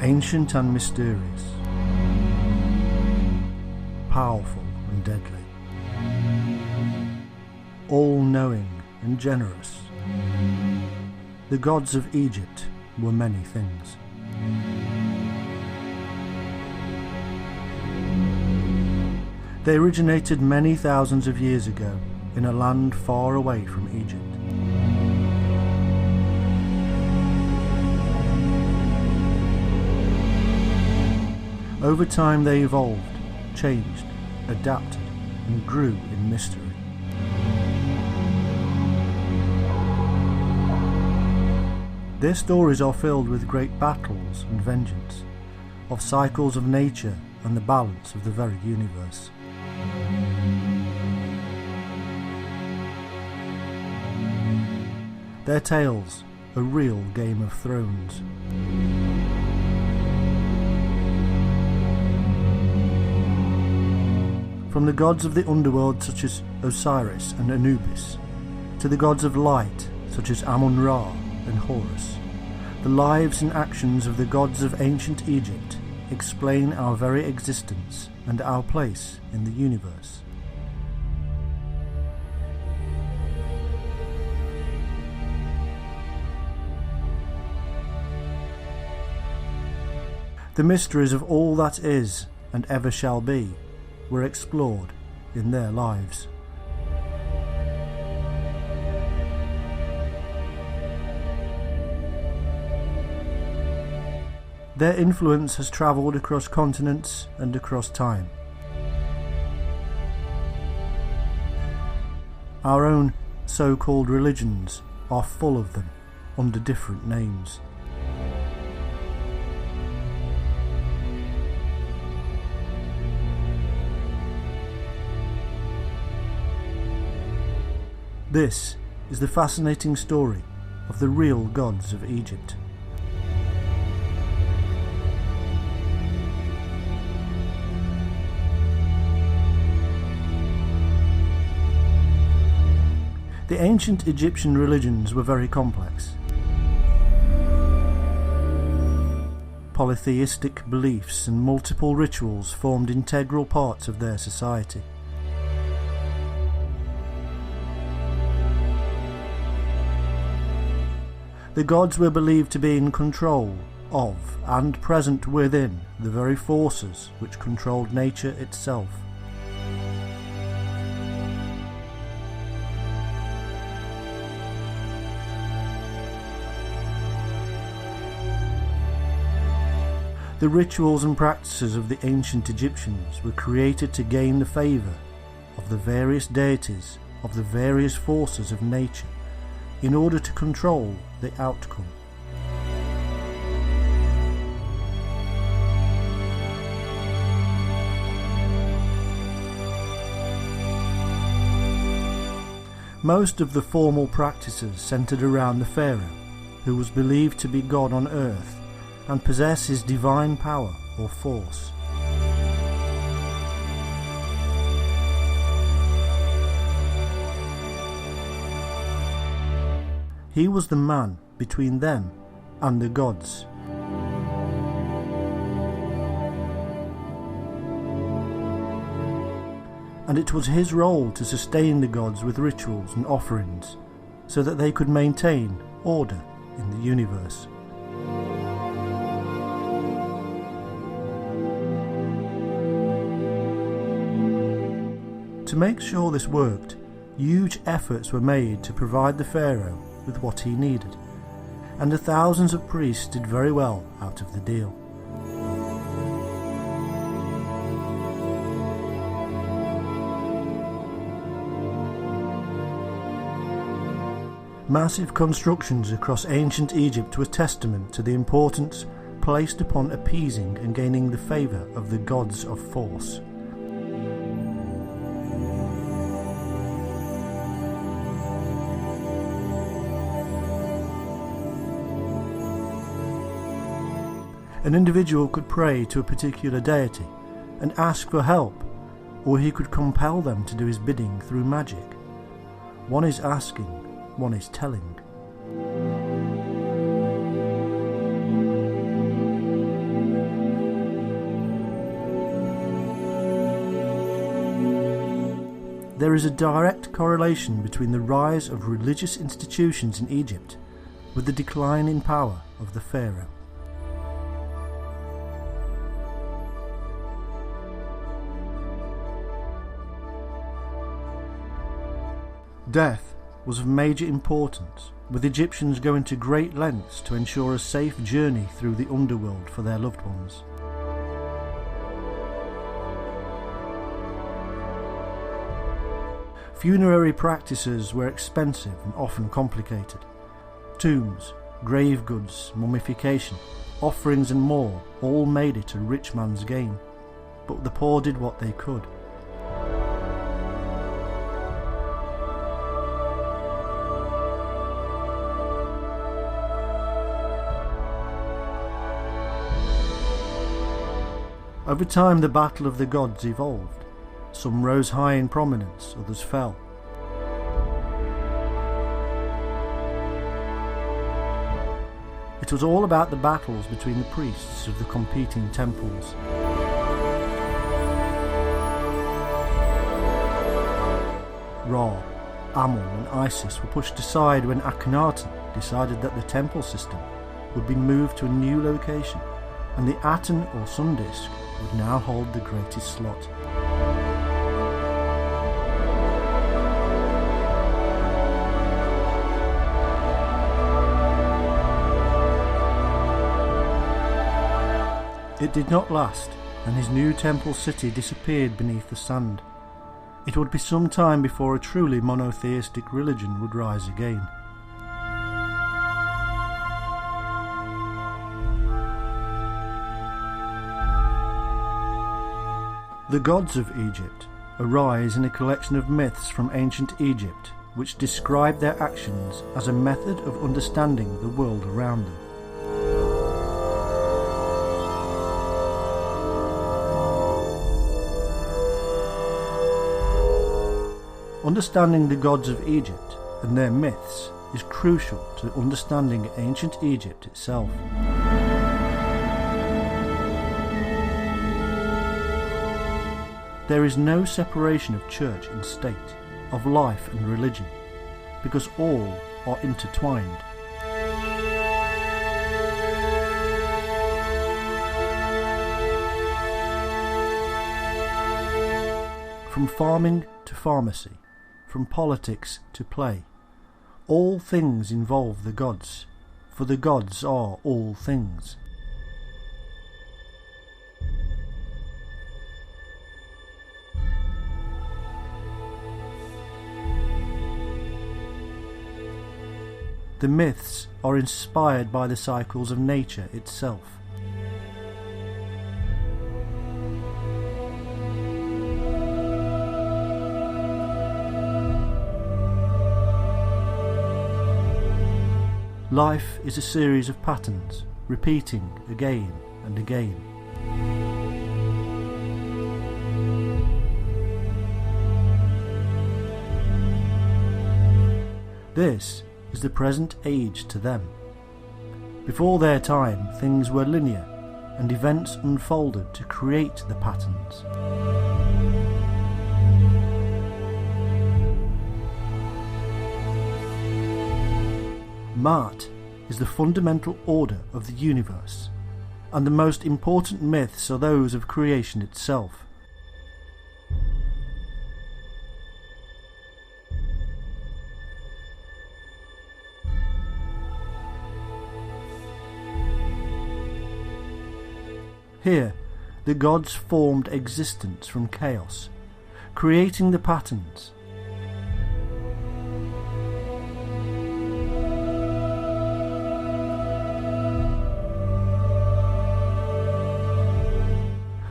ancient and mysterious, powerful and deadly, all-knowing and generous. The gods of Egypt were many things. They originated many thousands of years ago in a land far away from Egypt. Over time they evolved, changed, adapted, and grew in mystery. Their stories are filled with great battles and vengeance, of cycles of nature and the balance of the very universe. Their tales, a real Game of Thrones. From the gods of the underworld such as Osiris and Anubis, to the gods of light such as Amun-Ra and Horus, the lives and actions of the gods of ancient Egypt explain our very existence and our place in the universe. The mysteries of all that is and ever shall be were explored in their lives. Their influence has travelled across continents and across time. Our own so-called religions are full of them under different names. This is the fascinating story of the real gods of Egypt. The ancient Egyptian religions were very complex. Polytheistic beliefs and multiple rituals formed integral parts of their society. The gods were believed to be in control of and present within the very forces which controlled nature itself. The rituals and practices of the ancient Egyptians were created to gain the favour of the various deities of the various forces of nature in order to control the outcome. Most of the formal practices centred around the pharaoh, who was believed to be God on earth and possess his divine power or force. He was the man between them and the gods. And it was his role to sustain the gods with rituals and offerings, so that they could maintain order in the universe. To make sure this worked, huge efforts were made to provide the pharaoh with what he needed, and the thousands of priests did very well out of the deal. Massive constructions across ancient Egypt were testament to the importance placed upon appeasing and gaining the favour of the gods of force. An individual could pray to a particular deity and ask for help, or he could compel them to do his bidding through magic. One is asking, one is telling. There is a direct correlation between the rise of religious institutions in Egypt with the decline in power of the pharaoh. Death was of major importance, with Egyptians going to great lengths to ensure a safe journey through the underworld for their loved ones. Funerary practices were expensive and often complicated. Tombs, grave goods, mummification, offerings and more all made it a rich man's game, but the poor did what they could. Over time the battle of the gods evolved. Some rose high in prominence, others fell. It was all about the battles between the priests of the competing temples. Ra, Amun and Isis were pushed aside when Akhenaten decided that the temple system would be moved to a new location, and the Aten or sun disk would now hold the greatest slot. It did not last, and his new temple city disappeared beneath the sand. It would be some time before a truly monotheistic religion would rise again. The gods of Egypt arise in a collection of myths from ancient Egypt which describe their actions as a method of understanding the world around them. Understanding the gods of Egypt and their myths is crucial to understanding ancient Egypt itself. There is no separation of church and state, of life and religion, because all are intertwined. From farming to pharmacy, from politics to play, all things involve the gods, for the gods are all things. The myths are inspired by the cycles of nature itself. Life is a series of patterns, repeating again and again. This is the present age to them. Before their time, things were linear, and events unfolded to create the patterns. Ma'at is the fundamental order of the universe, and the most important myths are those of creation itself. Here, the gods formed existence from chaos, creating the patterns.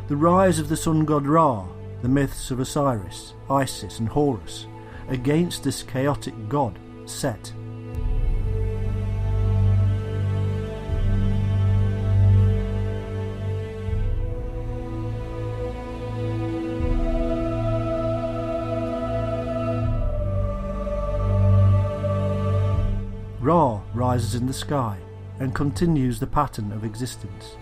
The rise of the sun god Ra, the myths of Osiris, Isis and Horus, against this chaotic god, Set. Ra rises in the sky and continues the pattern of existence.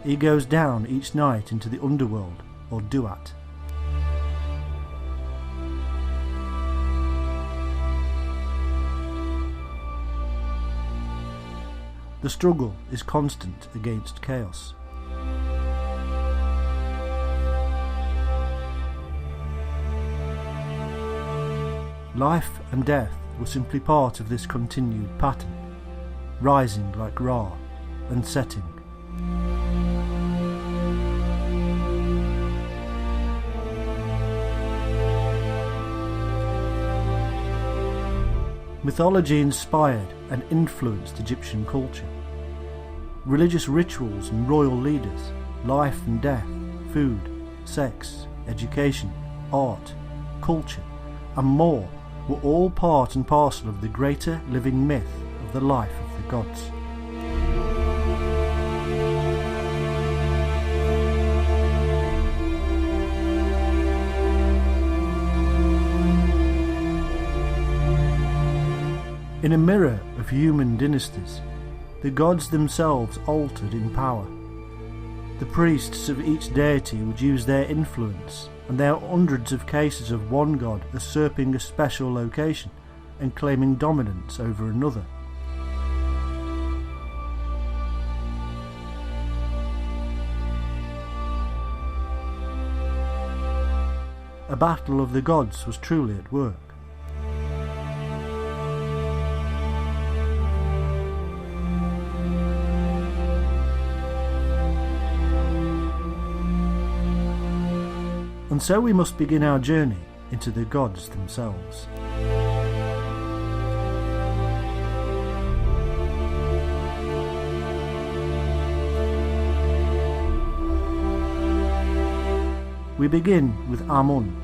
He goes down each night into the underworld, or Duat. The struggle is constant against chaos. Life and death were simply part of this continued pattern, rising like Ra and setting. Mythology inspired and influenced Egyptian culture. Religious rituals and royal leaders, life and death, food, sex, education, art, culture, and more were all part and parcel of the greater living myth of the life of the gods. In a mirror of human dynasties, the gods themselves altered in power. The priests of each deity would use their influence, and there are hundreds of cases of one god usurping a special location and claiming dominance over another. A battle of the gods was truly at work. And so we must begin our journey into the gods themselves. We begin with Amun.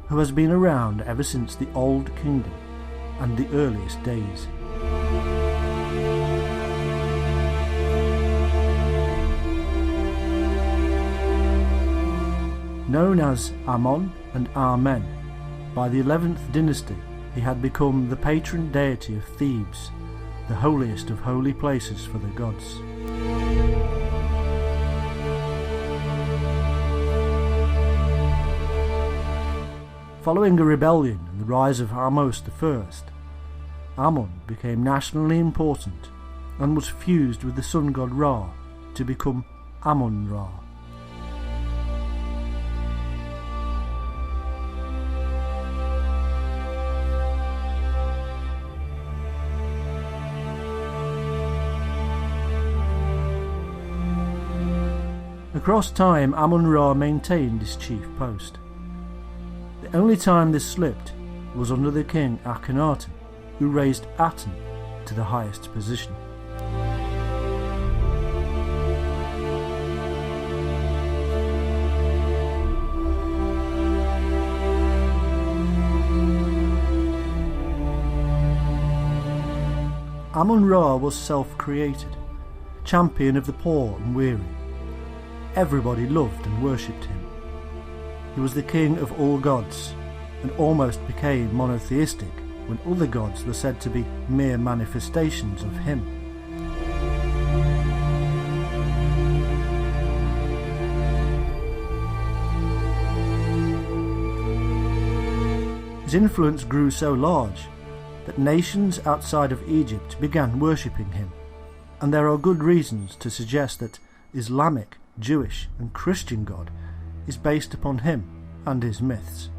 Who has been around ever since the Old Kingdom and the earliest days. Known as Amon and Amen, by the 11th dynasty he had become the patron deity of Thebes, the holiest of holy places for the gods. Following a rebellion and the rise of Ahmose I, Amun became nationally important and was fused with the sun god Ra to become Amun-Ra. Across time, Amun-Ra maintained his chief post. The only time this slipped was under the king Akhenaten, who raised Aten to the highest position. Amun-Ra was self-created, champion of the poor and weary. Everybody loved and worshipped him. He was the king of all gods, and almost became monotheistic when other gods were said to be mere manifestations of him. His influence grew so large that nations outside of Egypt began worshipping him, and there are good reasons to suggest that Islamic, Jewish and Christian God is based upon him and his myths.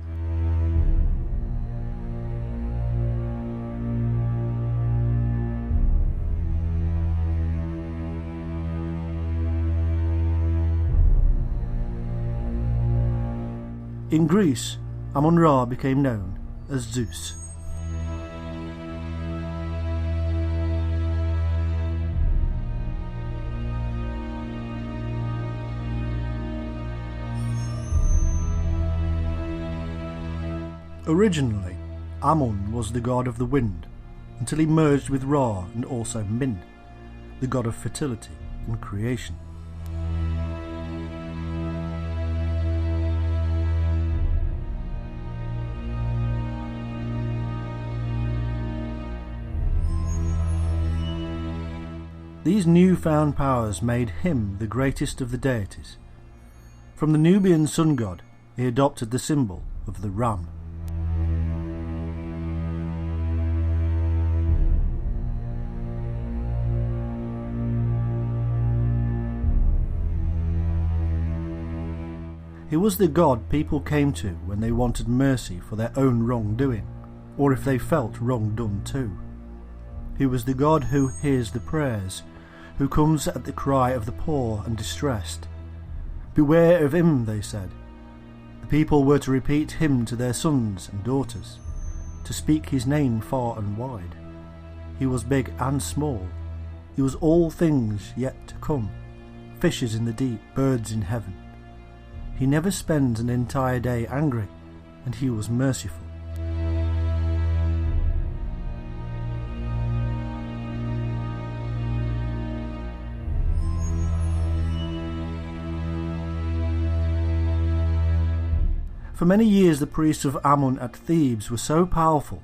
In Greece, Amun-Ra became known as Zeus. Originally, Amun was the god of the wind, until he merged with Ra and also Min, the god of fertility and creation. These newfound powers made him the greatest of the deities. From the Nubian sun god, he adopted the symbol of the ram. He was the god people came to when they wanted mercy for their own wrongdoing, or if they felt wrong done too. He was the god who hears the prayers, who comes at the cry of the poor and distressed. Beware of him, they said. The people were to repeat him to their sons and daughters, to speak his name far and wide. He was big and small. He was all things yet to come, fishes in the deep, birds in heaven. He never spends an entire day angry, and he was merciful. For many years the priests of Amun at Thebes were so powerful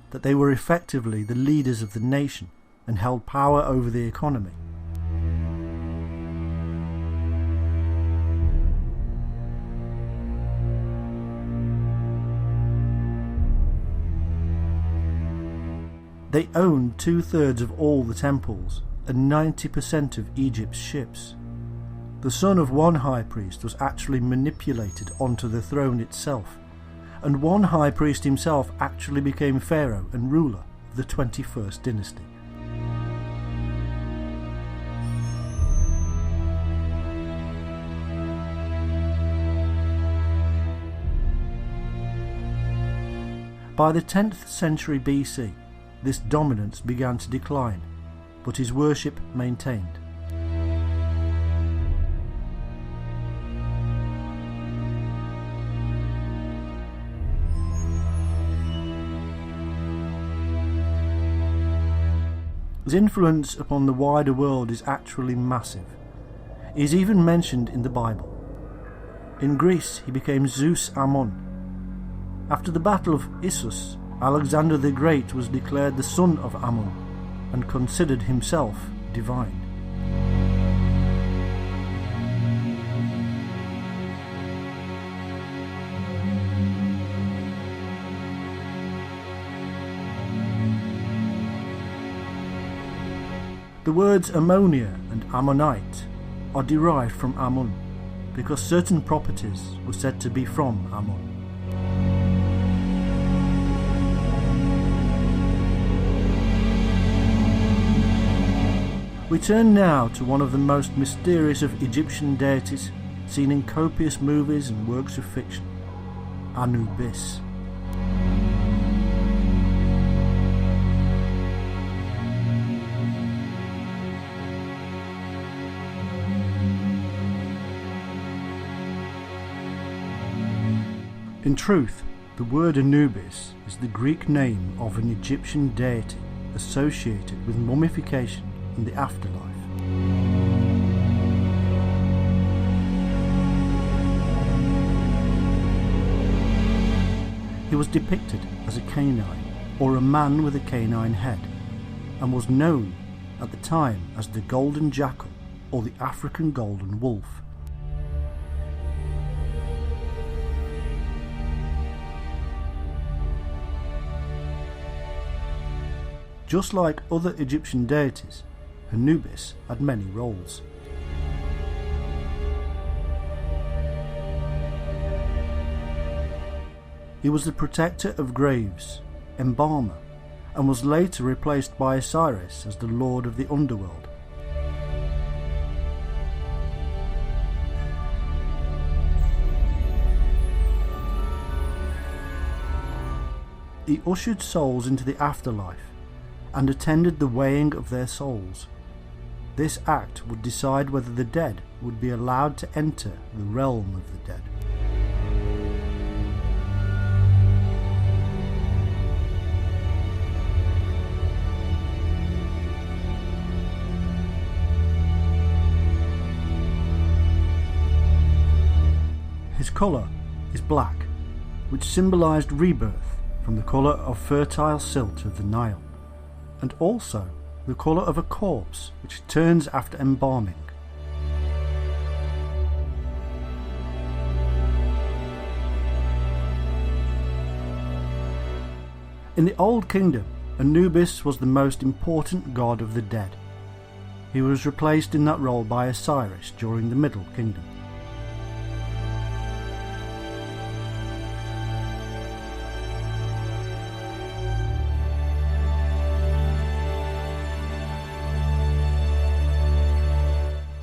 that they were effectively the leaders of the nation and held power over the economy. They owned 2/3 of all the temples and 90% of Egypt's ships. The son of one high priest was actually manipulated onto the throne itself, and one high priest himself actually became pharaoh and ruler of the 21st dynasty. By the 10th century BC, this dominance began to decline, but his worship maintained. His influence upon the wider world is actually massive. He is even mentioned in the Bible. In Greece he became Zeus Ammon. After the Battle of Issus, Alexander the Great was declared the son of Ammon and considered himself divine. The words ammonia and ammonite are derived from Ammon because certain properties were said to be from Ammon. We turn now to one of the most mysterious of Egyptian deities seen in copious movies and works of fiction, Anubis. In truth, the word Anubis is the Greek name of an Egyptian deity associated with mummification and the afterlife. He was depicted as a canine, or a man with a canine head, and was known at the time as the golden jackal or the African golden wolf. Just like other Egyptian deities, Anubis had many roles. He was the protector of graves, embalmer, and was later replaced by Osiris as the lord of the underworld. He ushered souls into the afterlife and attended the weighing of their souls. This act would decide whether the dead would be allowed to enter the realm of the dead. His colour is black, which symbolised rebirth from the colour of fertile silt of the Nile, and also the colour of a corpse which turns after embalming. In the Old Kingdom, Anubis was the most important god of the dead. He was replaced in that role by Osiris during the Middle Kingdom.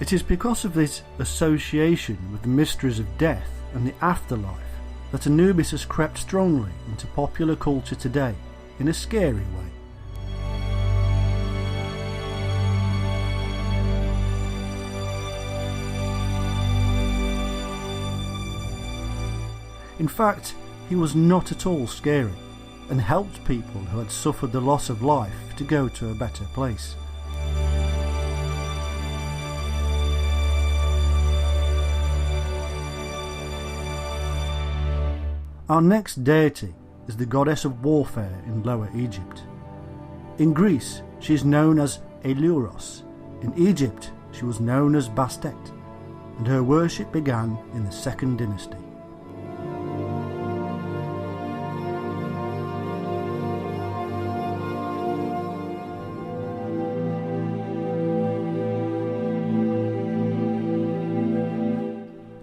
It is because of this association with the mysteries of death and the afterlife that Anubis has crept strongly into popular culture today in a scary way. In fact, he was not at all scary and helped people who had suffered the loss of life to go to a better place. Our next deity is the goddess of warfare in Lower Egypt. In Greece, she is known as Eleuros. In Egypt, she was known as Bastet, and her worship began in the 2nd dynasty.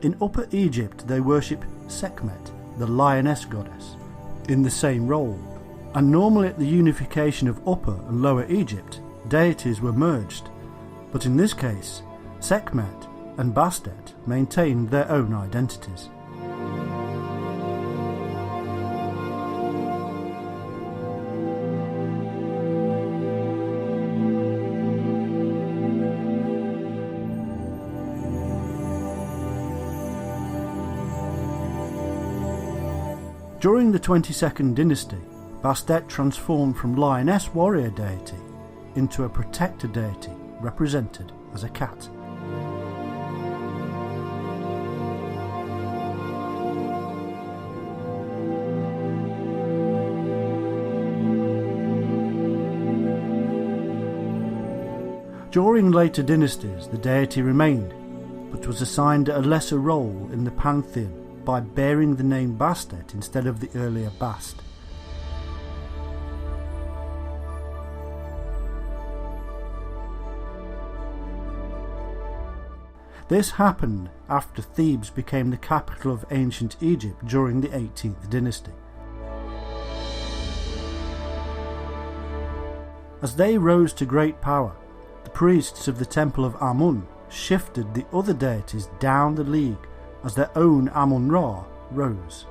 In Upper Egypt, they worship Sekhmet, the lioness goddess, in the same role, and normally at the unification of Upper and Lower Egypt, deities were merged, but in this case, Sekhmet and Bastet maintained their own identities. During the 22nd dynasty, Bastet transformed from lioness warrior deity into a protector deity represented as a cat. During later dynasties, the deity remained, but was assigned a lesser role in the pantheon by bearing the name Bastet instead of the earlier Bast. This happened after Thebes became the capital of ancient Egypt during the 18th dynasty. As they rose to great power, the priests of the Temple of Amun shifted the other deities down the league as their own Amun-Ra rose.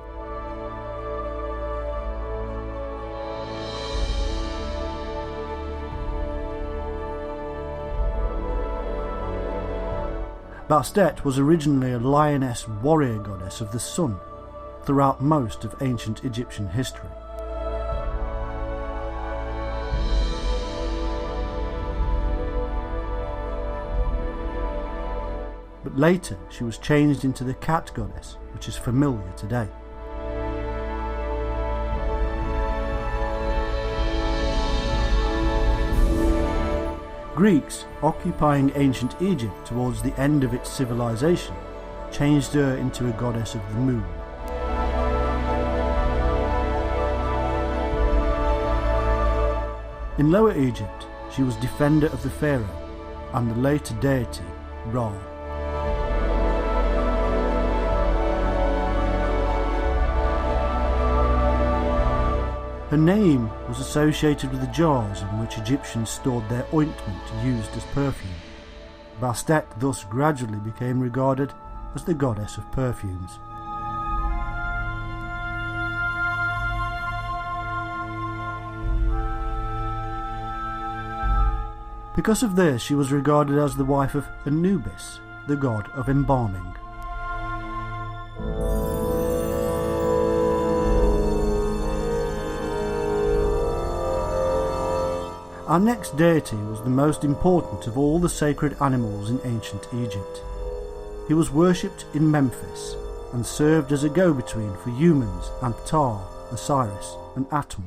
Bastet was originally a lioness warrior goddess of the sun throughout most of ancient Egyptian history. But later she was changed into the cat goddess, which is familiar today. Greeks, occupying ancient Egypt towards the end of its civilization, changed her into a goddess of the moon. In Lower Egypt, she was defender of the pharaoh and the later deity Ra. Her name was associated with the jars in which Egyptians stored their ointment used as perfume. Bastet thus gradually became regarded as the goddess of perfumes. Because of this, she was regarded as the wife of Anubis, the god of embalming. Our next deity was the most important of all the sacred animals in ancient Egypt. He was worshipped in Memphis and served as a go-between for humans and Ptah, Osiris and Atum.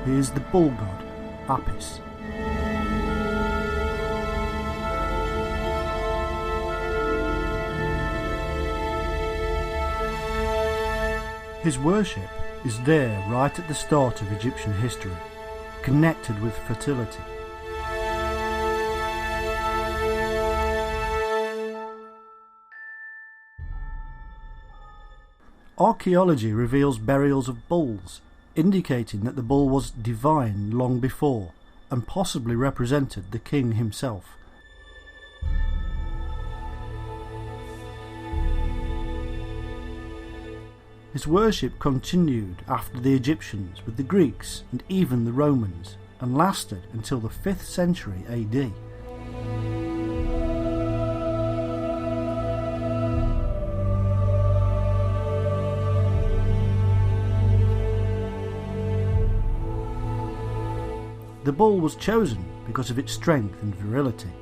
He is the bull god Apis. His worship is there right at the start of Egyptian history, connected with fertility. Archaeology reveals burials of bulls, indicating that the bull was divine long before, and possibly represented the king himself. His worship continued after the Egyptians with the Greeks and even the Romans, and lasted until the 5th century AD. The bull was chosen because of its strength and virility.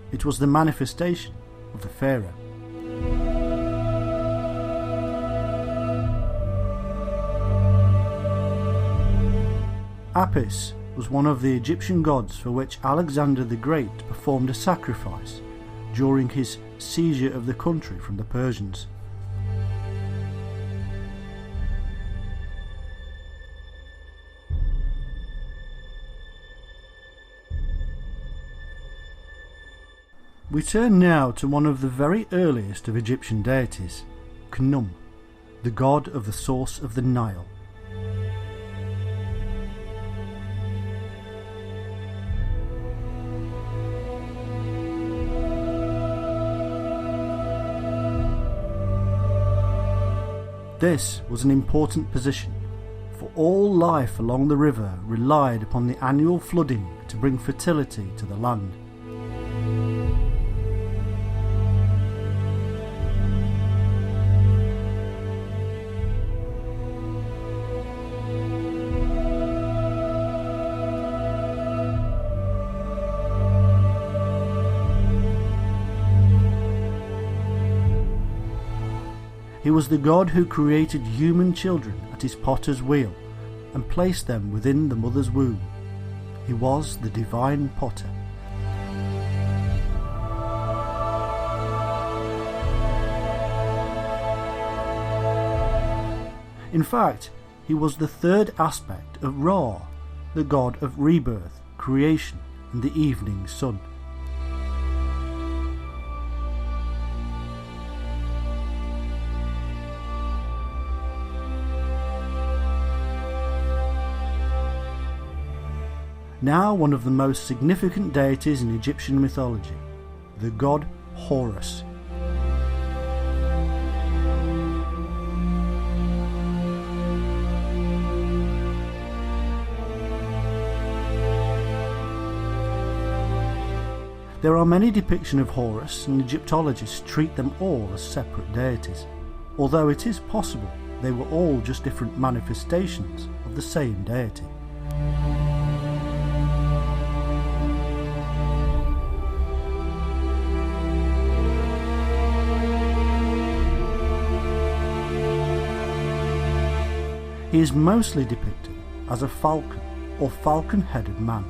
It was the manifestation of the pharaoh. Apis was one of the Egyptian gods for which Alexander the Great performed a sacrifice during his seizure of the country from the Persians. We turn now to one of the very earliest of Egyptian deities, Khnum, the god of the source of the Nile. This was an important position, for all life along the river relied upon the annual flooding to bring fertility to the land. He was the god who created human children at his potter's wheel and placed them within the mother's womb. He was the divine potter. In fact, he was the third aspect of Ra, the god of rebirth, creation, and the evening sun. Now one of the most significant deities in Egyptian mythology, the god Horus. There are many depictions of Horus, and Egyptologists treat them all as separate deities, although it is possible they were all just different manifestations of the same deity. He is mostly depicted as a falcon or falcon-headed man.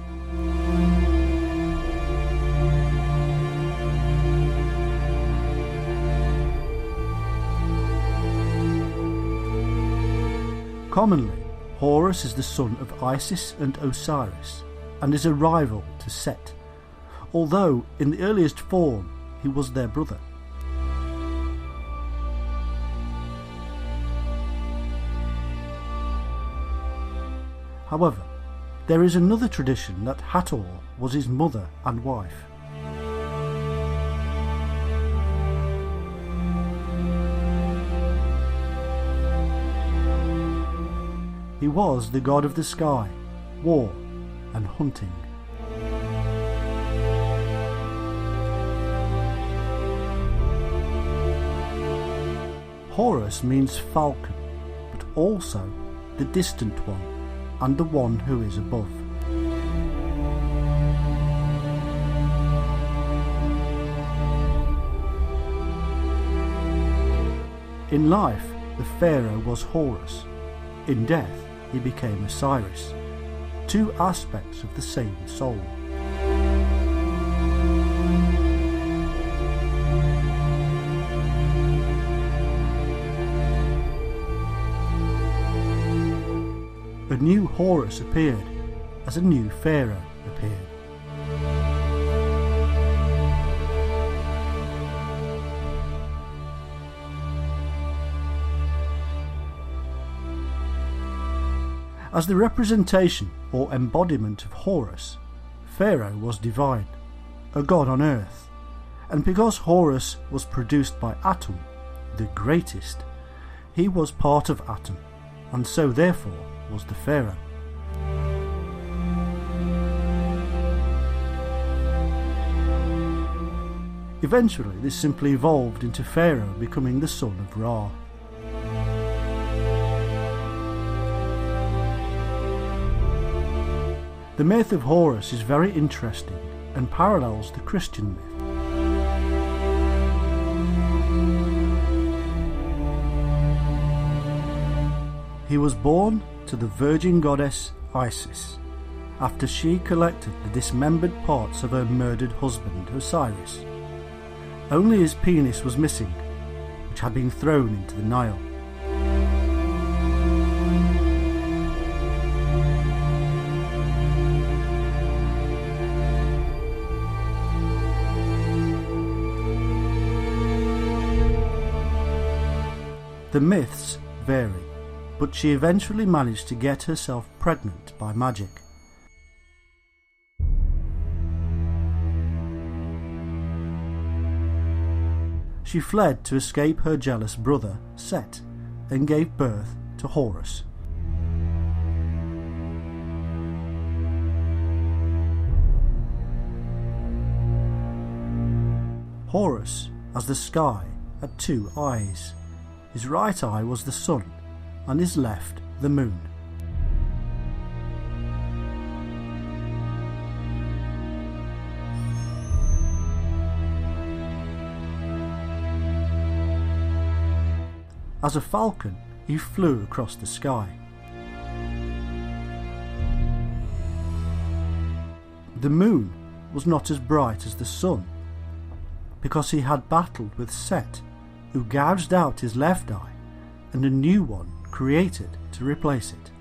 Commonly, Horus is the son of Isis and Osiris, and is a rival to Set, although in the earliest form he was their brother. However, there is another tradition that Hathor was his mother and wife. He was the god of the sky, war, and hunting. Horus means falcon, but also the distant one, and the one who is above. In life, the pharaoh was Horus. In death, he became Osiris, two aspects of the same soul. a new Horus appeared as a new pharaoh appeared. As the representation or embodiment of Horus, Pharaoh was divine, a god on earth, and because Horus was produced by Atum, the greatest, he was part of Atum, and so therefore was the Pharaoh. Eventually this simply evolved into Pharaoh becoming the son of Ra. The myth of Horus is very interesting and parallels the Christian myth. He was born to the virgin goddess Isis, after she collected the dismembered parts of her murdered husband Osiris. Only his penis was missing, which had been thrown into the Nile. The myths vary, but she eventually managed to get herself pregnant by magic. She fled to escape her jealous brother, Set, and gave birth to Horus. Horus, as the sky, had two eyes. His right eye was the sun, and his left the moon. As a falcon, he flew across the sky. The moon was not as bright as the sun, because he had battled with Set, who gouged out his left eye, and a new one created to replace it.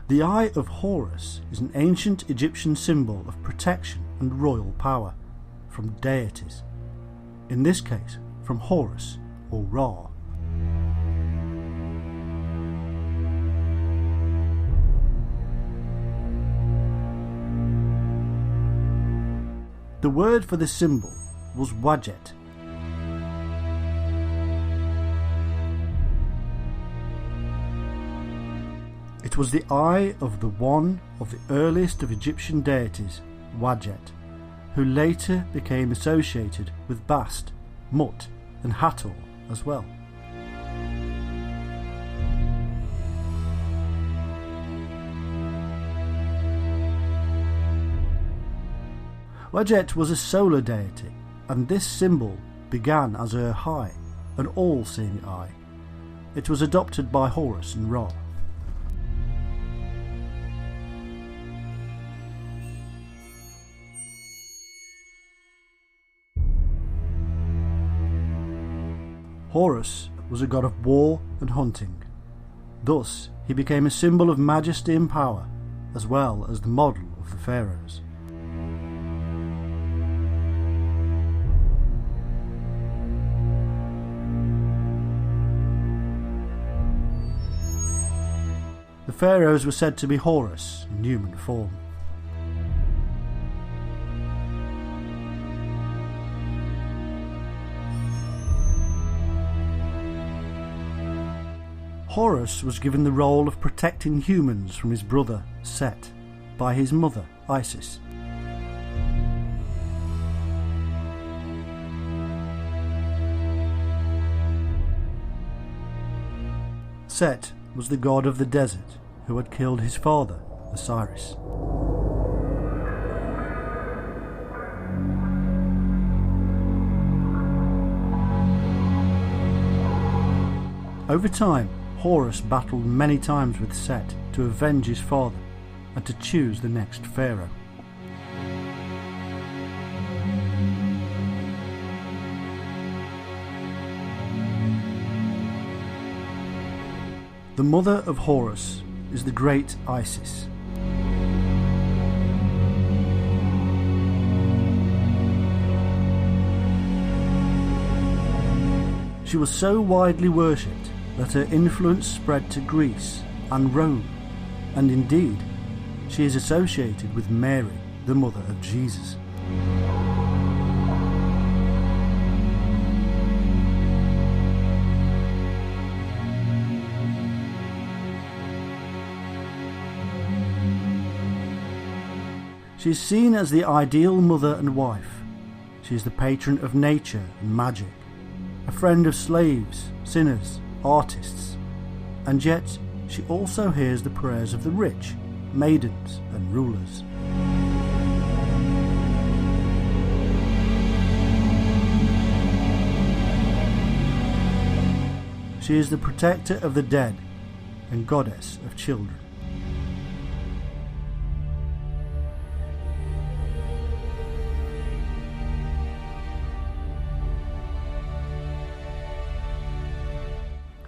The Eye of Horus is an ancient Egyptian symbol of protection and royal power from deities, in this case from Horus or Ra. The word for the symbol was Wadjet. It was the eye of the one of the earliest of Egyptian deities, Wadjet, who later became associated with Bast, Mut and Hathor as well. Wadjet was a solar deity, and this symbol began as her eye, an all-seeing eye. It was adopted by Horus and Ra. Horus was a god of war and hunting. Thus, he became a symbol of majesty and power, as well as the model of the pharaohs. The pharaohs were said to be Horus in human form. Horus was given the role of protecting humans from his brother, Set, by his mother, Isis. Set was the god of the desert who had killed his father, Osiris. Over time, Horus battled many times with Set to avenge his father and to choose the next pharaoh. The mother of Horus is the great Isis. She was so widely worshipped that her influence spread to Greece and Rome, and indeed, she is associated with Mary, the mother of Jesus. She is seen as the ideal mother and wife. She is the patron of nature and magic, a friend of slaves, sinners, artists, and yet she also hears the prayers of the rich, maidens and rulers. She is the protector of the dead and goddess of children.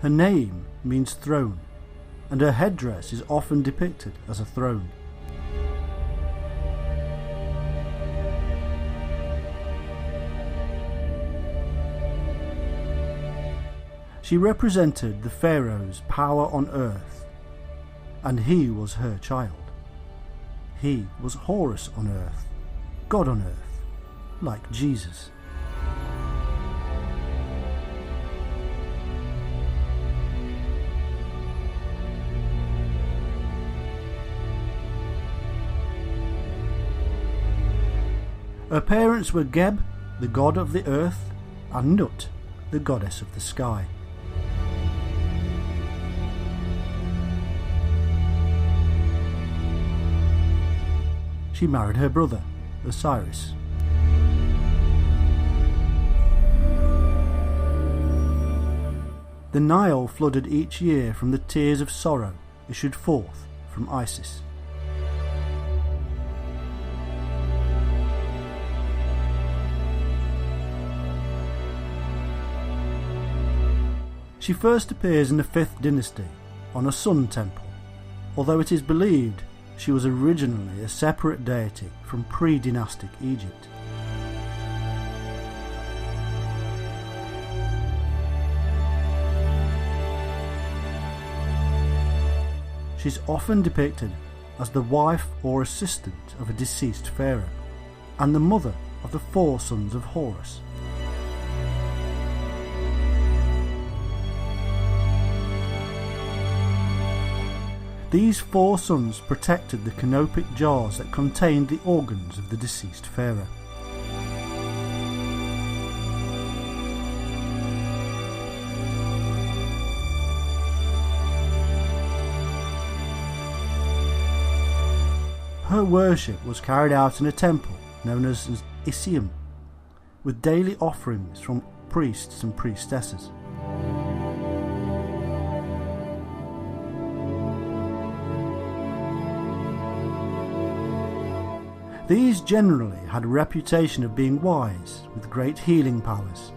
Her name means throne, and her headdress is often depicted as a throne. She represented the pharaoh's power on earth, and he was her child. He was Horus on earth, God on earth, like Jesus. Her parents were Geb, the god of the earth, and Nut, the goddess of the sky. She married her brother, Osiris. The Nile flooded each year from the tears of sorrow issued forth from Isis. She first appears in the 5th dynasty on a sun temple, although it is believed she was originally a separate deity from pre-dynastic Egypt. She's often depicted as the wife or assistant of a deceased pharaoh, and the mother of the 4 sons of Horus. These 4 sons protected the canopic jars that contained the organs of the deceased pharaoh. Her worship was carried out in a temple known as Isium, with daily offerings from priests and priestesses. These generally had a reputation of being wise, with great healing powers.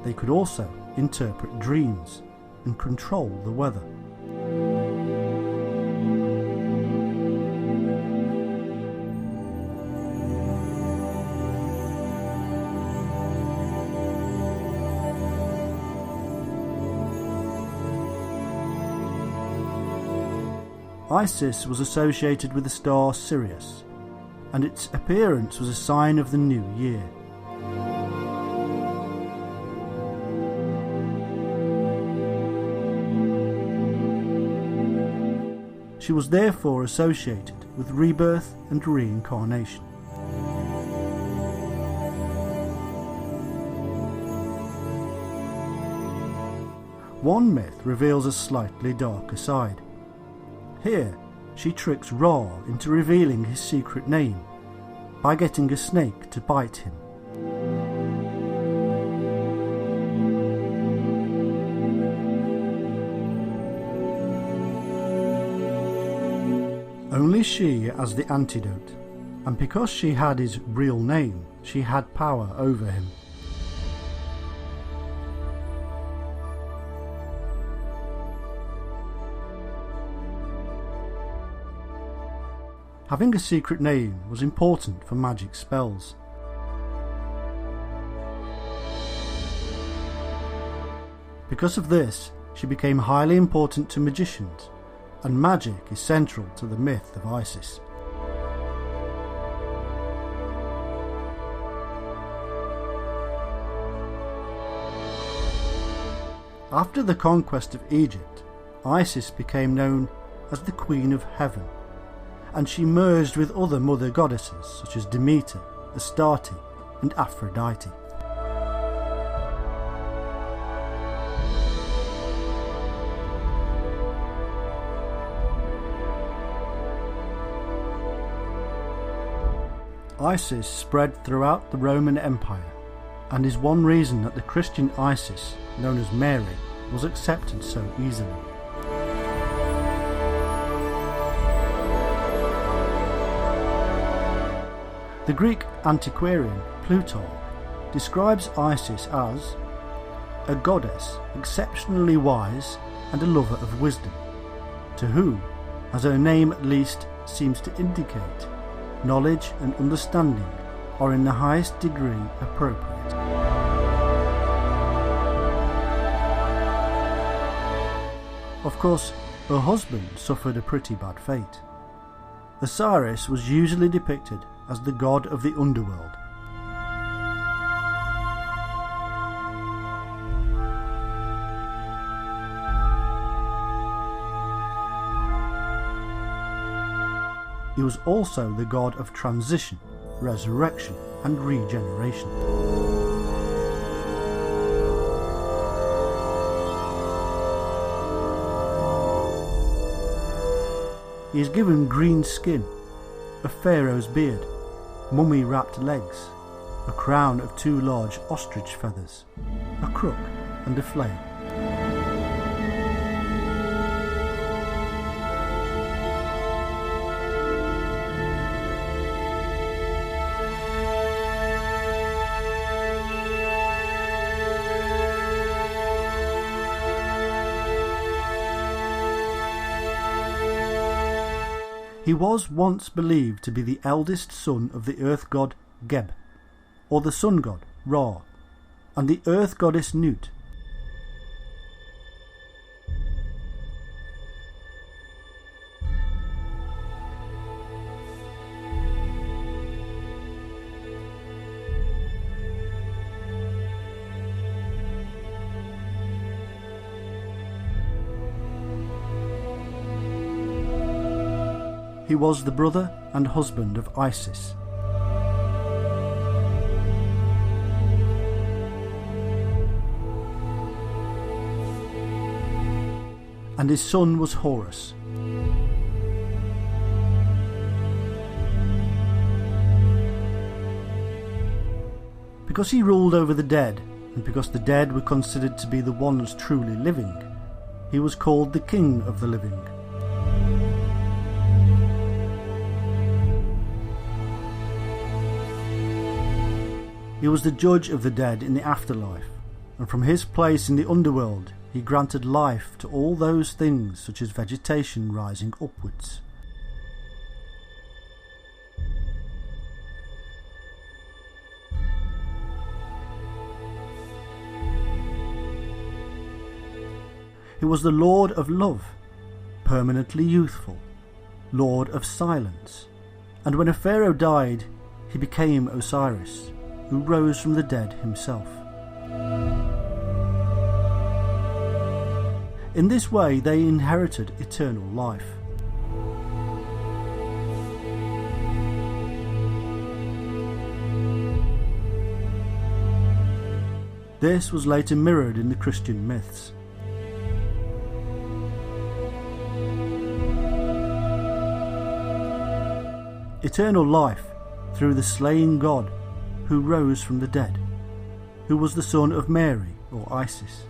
They could also interpret dreams and control the weather. Isis was associated with the star Sirius, and its appearance was a sign of the new year. She was therefore associated with rebirth and reincarnation. One myth reveals a slightly darker side. Here, she tricks Ra into revealing his secret name by getting a snake to bite him. Only she has the antidote, and because she had his real name, she had power over him. Having a secret name was important for magic spells. Because of this, she became highly important to magicians, and magic is central to the myth of Isis. After the conquest of Egypt, Isis became known as the Queen of Heaven, and she merged with other mother goddesses such as Demeter, Astarte, and Aphrodite. Isis spread throughout the Roman Empire, and is one reason that the Christian Isis, known as Mary, was accepted so easily. The Greek antiquarian Plutarch describes Isis as a goddess exceptionally wise and a lover of wisdom, to whom, as her name at least seems to indicate, knowledge and understanding are in the highest degree appropriate. Of course, her husband suffered a pretty bad fate. Osiris was usually depicted as the god of the underworld. He was also the god of transition, resurrection, and regeneration. He is given green skin, a pharaoh's beard, mummy-wrapped legs, a crown of 2 large ostrich feathers, a crook, and a flail. He was once believed to be the eldest son of the earth god Geb, or the sun god Ra, and the earth goddess Nut. He was the brother and husband of Isis. And his son was Horus. Because he ruled over the dead, and because the dead were considered to be the ones truly living, he was called the King of the Living. He was the judge of the dead in the afterlife, and from his place in the underworld he granted life to all those things such as vegetation rising upwards. He was the Lord of Love, permanently youthful, Lord of Silence, and when a pharaoh died, he became Osiris, who rose from the dead himself. In this way they inherited eternal life. This was later mirrored in the Christian myths. Eternal life through the slain God who rose from the dead, who was the son of Mary or Isis.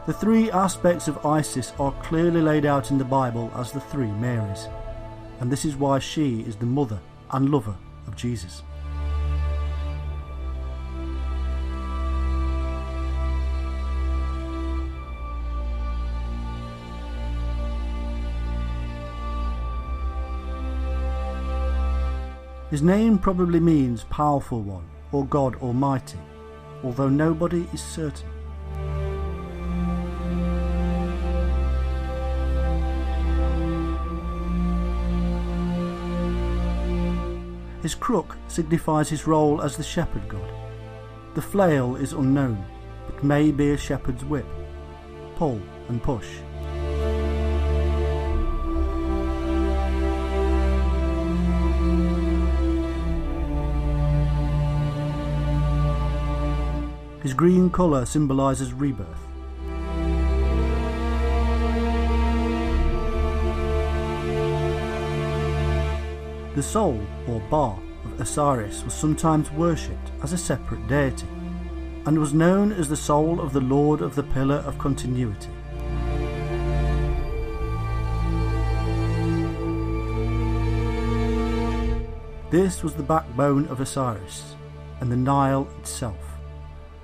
The 3 aspects of Isis are clearly laid out in the Bible as the 3 Marys, and this is why she is the mother and lover of Jesus. His name probably means powerful one or God Almighty, although nobody is certain. His crook signifies his role as the shepherd god. The flail is unknown, but may be a shepherd's whip, pull and push. His green colour symbolises rebirth. The soul, or Ba, of Osiris was sometimes worshipped as a separate deity, and was known as the soul of the Lord of the Pillar of Continuity. This was the backbone of Osiris, and the Nile itself,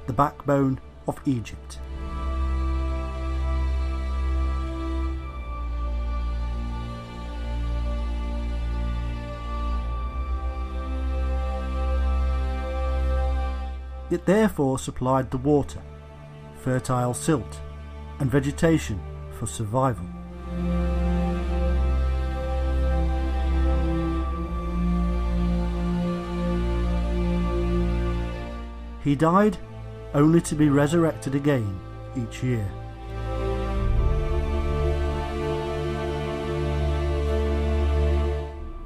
the backbone of Egypt. It therefore supplied the water, fertile silt, and vegetation for survival. He died only to be resurrected again each year.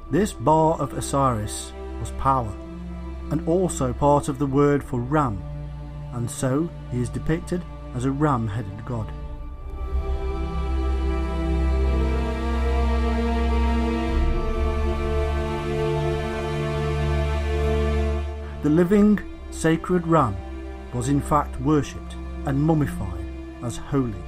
This Ba of Osiris was power, and also part of the word for ram, and so he is depicted as a ram-headed god. The living, sacred ram was in fact worshipped and mummified as holy.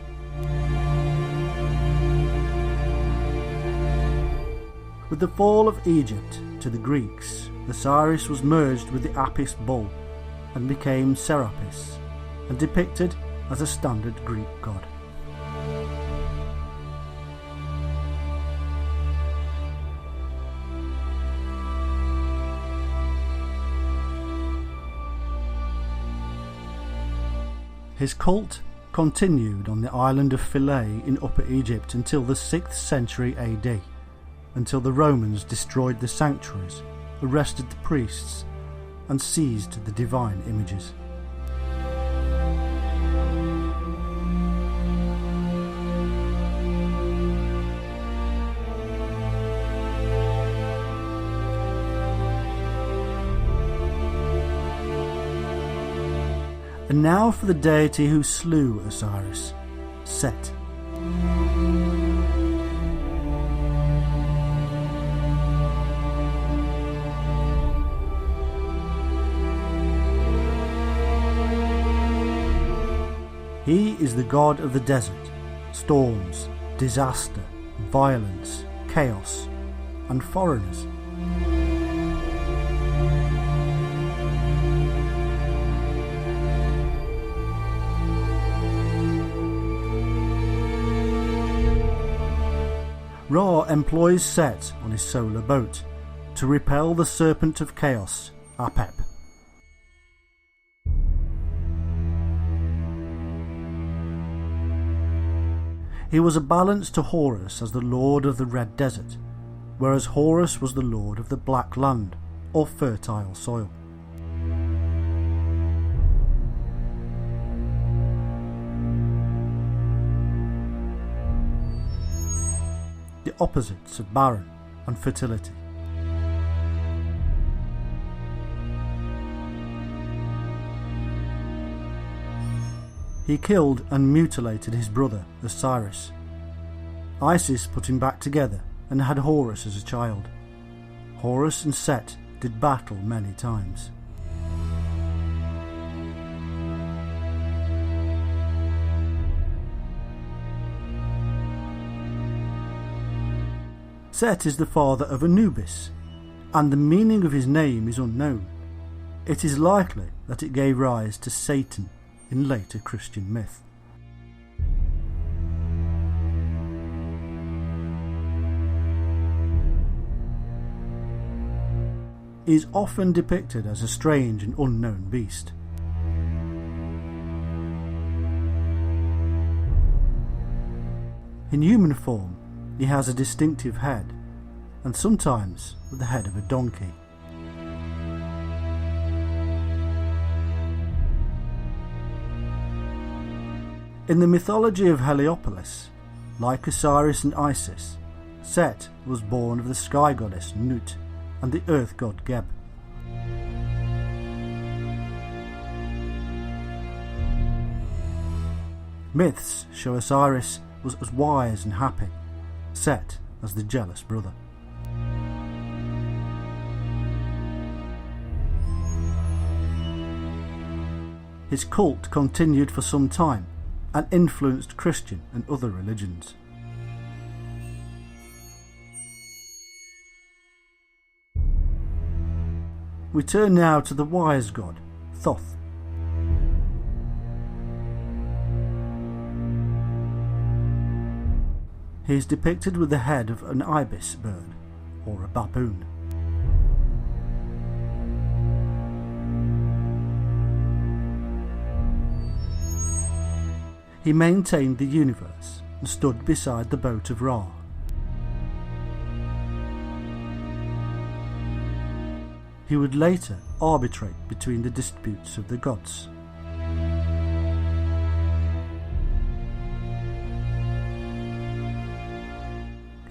With the fall of Egypt to the Greeks, Osiris was merged with the Apis bull and became Serapis, and depicted as a standard Greek god. His cult continued on the island of Philae in Upper Egypt until the 6th century AD, until the Romans destroyed the sanctuaries, arrested the priests, and seized the divine images. And now for the deity who slew Osiris, Set. He is the god of the desert, storms, disaster, violence, chaos, and foreigners. Ra employs Set on his solar boat to repel the serpent of chaos, Apep. He was a balance to Horus as the lord of the Red Desert, whereas Horus was the lord of the Black Land, or fertile soil. The opposites of barren and fertility. He killed and mutilated his brother Osiris. Isis put him back together and had Horus as a child. Horus and Set did battle many times. Set is the father of Anubis, and the meaning of his name is unknown. It is likely that it gave rise to Satan in later Christian myth. He is often depicted as a strange and unknown beast. In human form, he has a distinctive head, and sometimes with the head of a donkey. In the mythology of Heliopolis, like Osiris and Isis, Set was born of the sky goddess Nut and the earth god Geb. Myths show Osiris was as wise and happy, Set as the jealous brother. His cult continued for some time and influenced Christian and other religions. We turn now to the wise god, Thoth. He is depicted with the head of an ibis bird, or a baboon. He maintained the universe and stood beside the boat of Ra. He would later arbitrate between the disputes of the gods.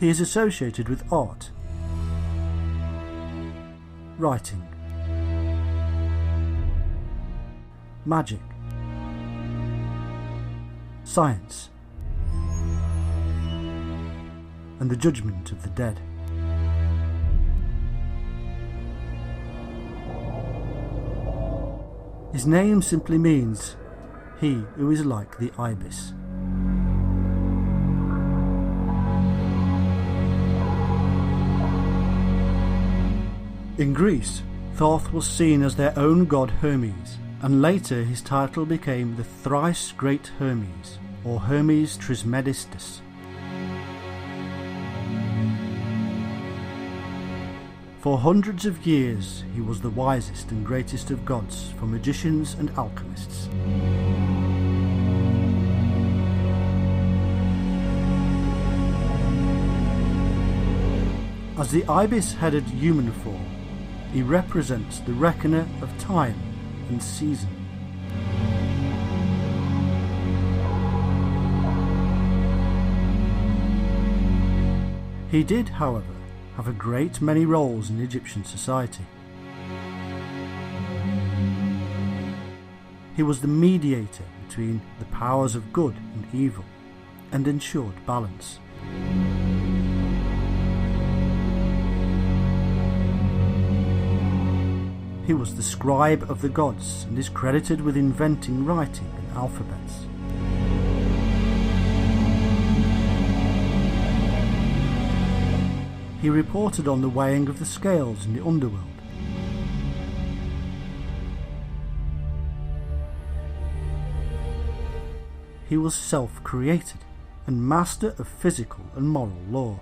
He is associated with art, writing, magic, science, and the judgment of the dead. His name simply means he who is like the ibis. In Greece, Thoth was seen as their own god Hermes, and later his title became the thrice great Hermes, or Hermes Trismegistus. For hundreds of years he was the wisest and greatest of gods for magicians and alchemists. As the ibis-headed human form, he represents the reckoner of time and season. He did, however, have a great many roles in Egyptian society. He was the mediator between the powers of good and evil, and ensured balance. He was the scribe of the gods and is credited with inventing writing and alphabets. He reported on the weighing of the scales in the underworld. He was self-created and master of physical and moral law.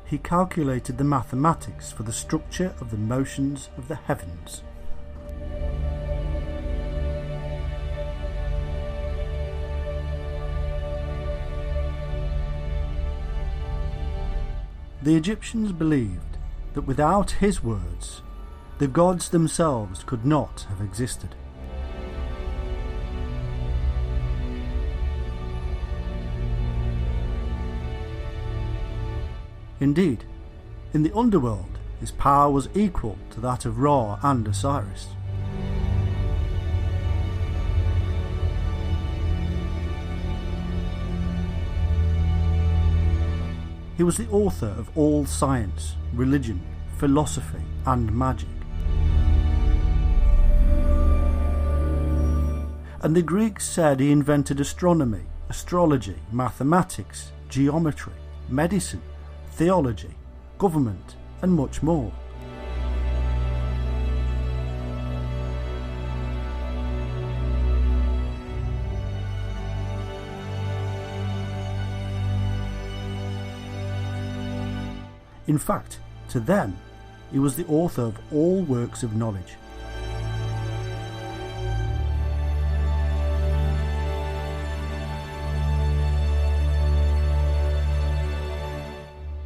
He calculated the mathematics for the structure of the motions of the heavens. The Egyptians believed that without his words, the gods themselves could not have existed. Indeed, in the underworld, his power was equal to that of Ra and Osiris. He was the author of all science, religion, philosophy, and magic. And the Greeks said he invented astronomy, astrology, mathematics, geometry, medicine, theology, government, and much more. In fact, to them, he was the author of all works of knowledge.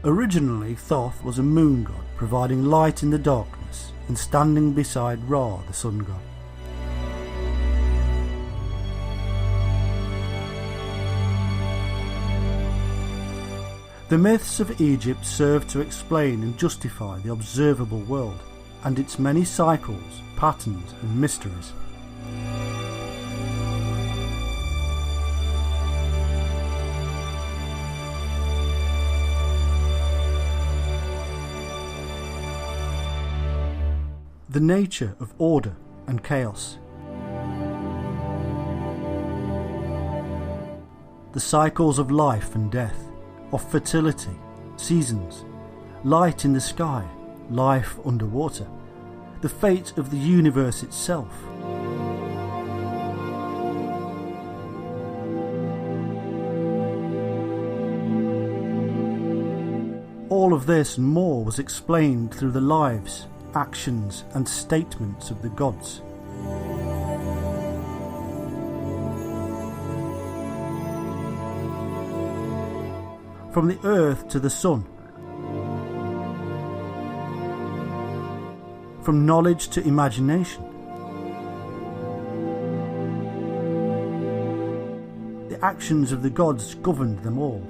Originally, Thoth was a moon god, providing light in the darkness and standing beside Ra, the sun god. The myths of Egypt served to explain and justify the observable world and its many cycles, patterns and mysteries. The nature of order and chaos. The cycles of life and death, of fertility, seasons, light in the sky, life underwater, the fate of the universe itself. All of this and more was explained through the lives, actions and statements of the gods. From the earth to the sun, from knowledge to imagination, the actions of the gods governed them all.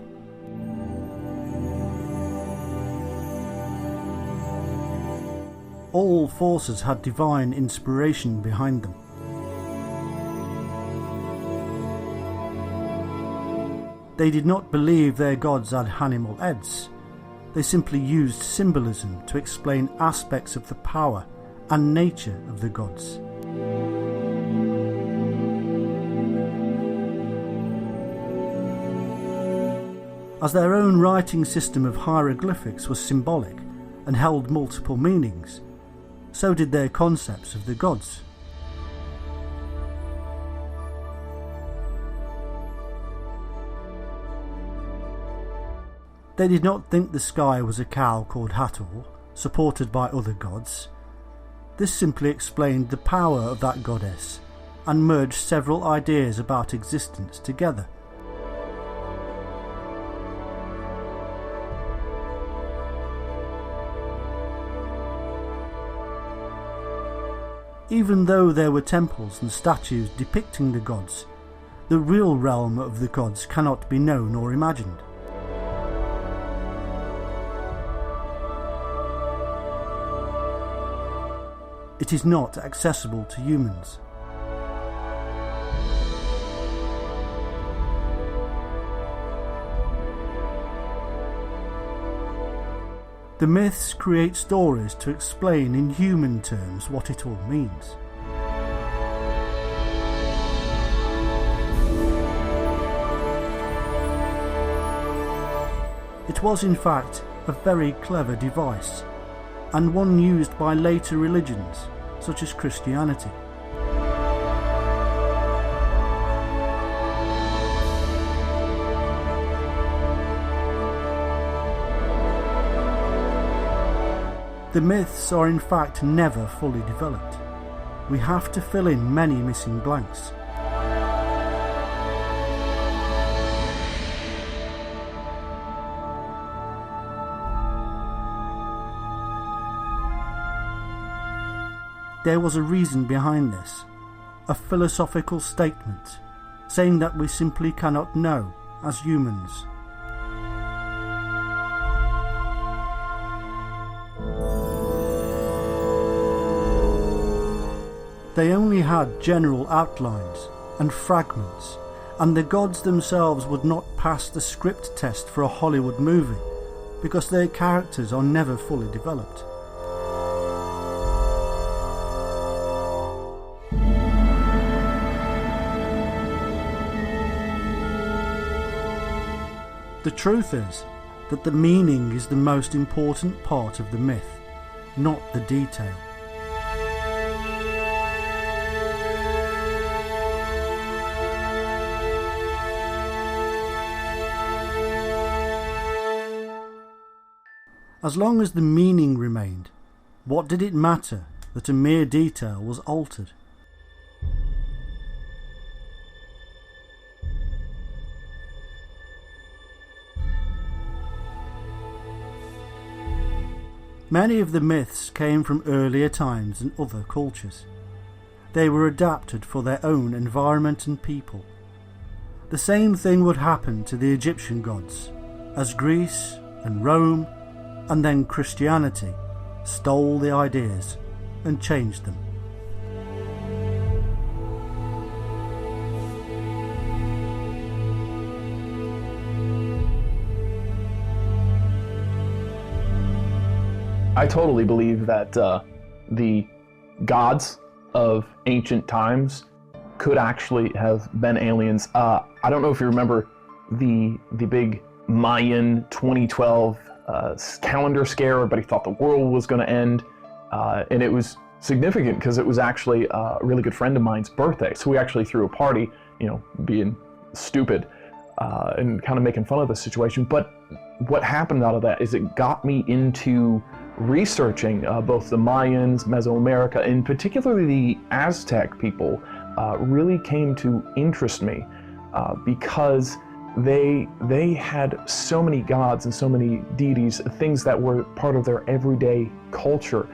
All forces had divine inspiration behind them. They did not believe their gods had animal heads. They simply used symbolism to explain aspects of the power and nature of the gods. As their own writing system of hieroglyphics was symbolic and held multiple meanings, so did their concepts of the gods. They did not think the sky was a cow called Hathor, supported by other gods. This simply explained the power of that goddess and merged several ideas about existence together. Even though there were temples and statues depicting the gods, the real realm of the gods cannot be known or imagined. It is not accessible to humans. The myths create stories to explain in human terms what it all means. It was in fact a very clever device, and one used by later religions such as Christianity. The myths are in fact never fully developed. We have to fill in many missing blanks. There was a reason behind this, a philosophical statement, saying that we simply cannot know as humans. They only had general outlines and fragments, and the gods themselves would not pass the script test for a Hollywood movie because their characters are never fully developed. The truth is that the meaning is the most important part of the myth, not the detail. As long as the meaning remained, what did it matter that a mere detail was altered? Many of the myths came from earlier times and other cultures. They were adapted for their own environment and people. The same thing would happen to the Egyptian gods, as Greece and Rome, and then Christianity, stole the ideas and changed them. I totally believe that the gods of ancient times could actually have been aliens. I don't know if you remember the big Mayan 2012 calendar scare. Everybody thought the world was going to end, and it was significant because it was actually a really good friend of mine's birthday. So we actually threw a party, being stupid and kind of making fun of the situation. But what happened out of that is it got me into researching both the Mayans, Mesoamerica, and particularly the Aztec people really came to interest me because they had so many gods and so many deities, things that were part of their everyday culture.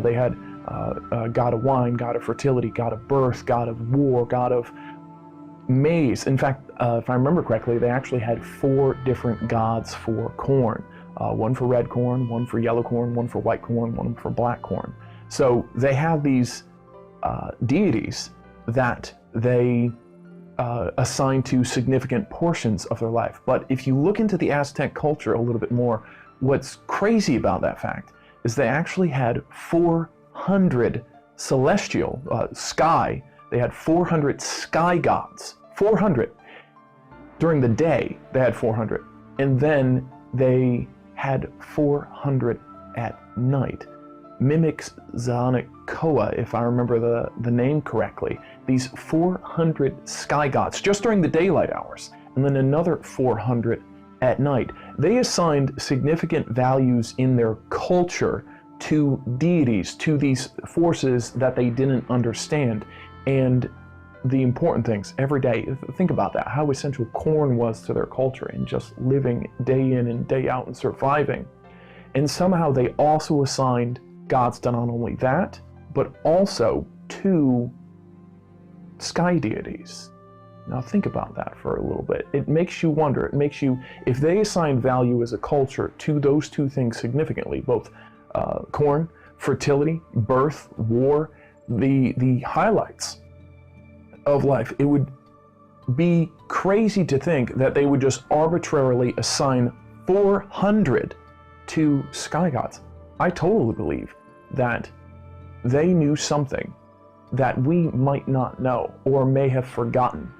They had god of wine, god of fertility, god of birth, god of war, god of maize. In fact, if I remember correctly, they actually had 4 different gods for corn. One for red corn, one for yellow corn, one for white corn, one for black corn. So they have these deities that they assign to significant portions of their life. But if you look into the Aztec culture a little bit more, what's crazy about that fact is they actually had 400 celestial sky. They had 400 sky gods. 400. During the day, they had 400. And then they had 400 at night. Mimics Koa, if I remember the name correctly. These 400 sky gods just during the daylight hours, and then another 400 at night. They assigned significant values in their culture to deities, to these forces that they didn't understand. And the important things every day, think about that, how essential corn was to their culture and just living day in and day out and surviving. And somehow they also assigned gods to not only that, but also to sky deities. Now think about that for a little bit. It makes you wonder, if they assign value as a culture to those 2 things significantly, both corn, fertility, birth, war, the highlights of life, it would be crazy to think that they would just arbitrarily assign 400 to sky gods. I totally believe that they knew something that we might not know or may have forgotten.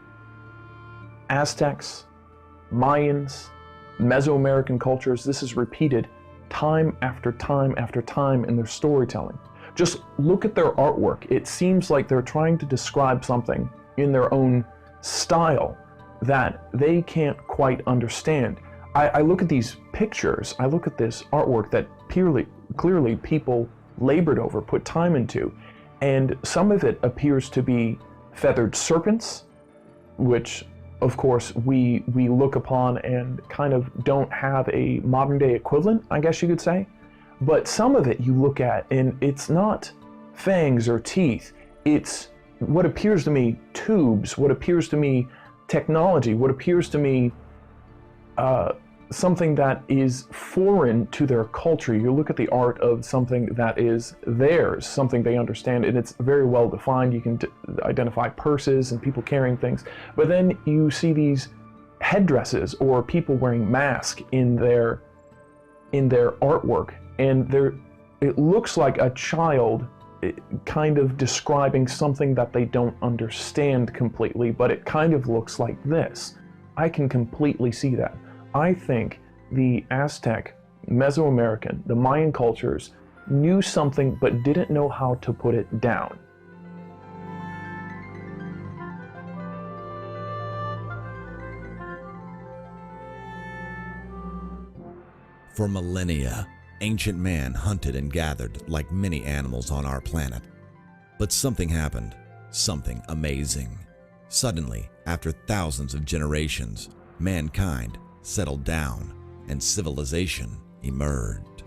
Aztecs, Mayans, Mesoamerican cultures, this is repeated time after time after time in their storytelling. Just look at their artwork. It seems like they're trying to describe something in their own style that they can't quite understand. I look at these pictures, I look at this artwork that clearly people labored over, put time into, and some of it appears to be feathered serpents, which of course we look upon and kind of don't have a modern day equivalent, I guess you could say. But some of it you look at and it's not fangs or teeth, it's what appears to me tubes, what appears to me technology, what appears to me something that is foreign to their culture. You look at the art of something that is theirs, something they understand, and it's very well defined. You can identify purses and people carrying things, but then you see these headdresses or people wearing masks in their artwork, and it looks like a child kind of describing something that they don't understand completely, but it kind of looks like this. I can completely see that. I think the Aztec, Mesoamerican, the Mayan cultures knew something but didn't know how to put it down. For millennia, Ancient man hunted and gathered like many animals on our planet. But something happened, something amazing. Suddenly, after thousands of generations, mankind settled down and civilization emerged.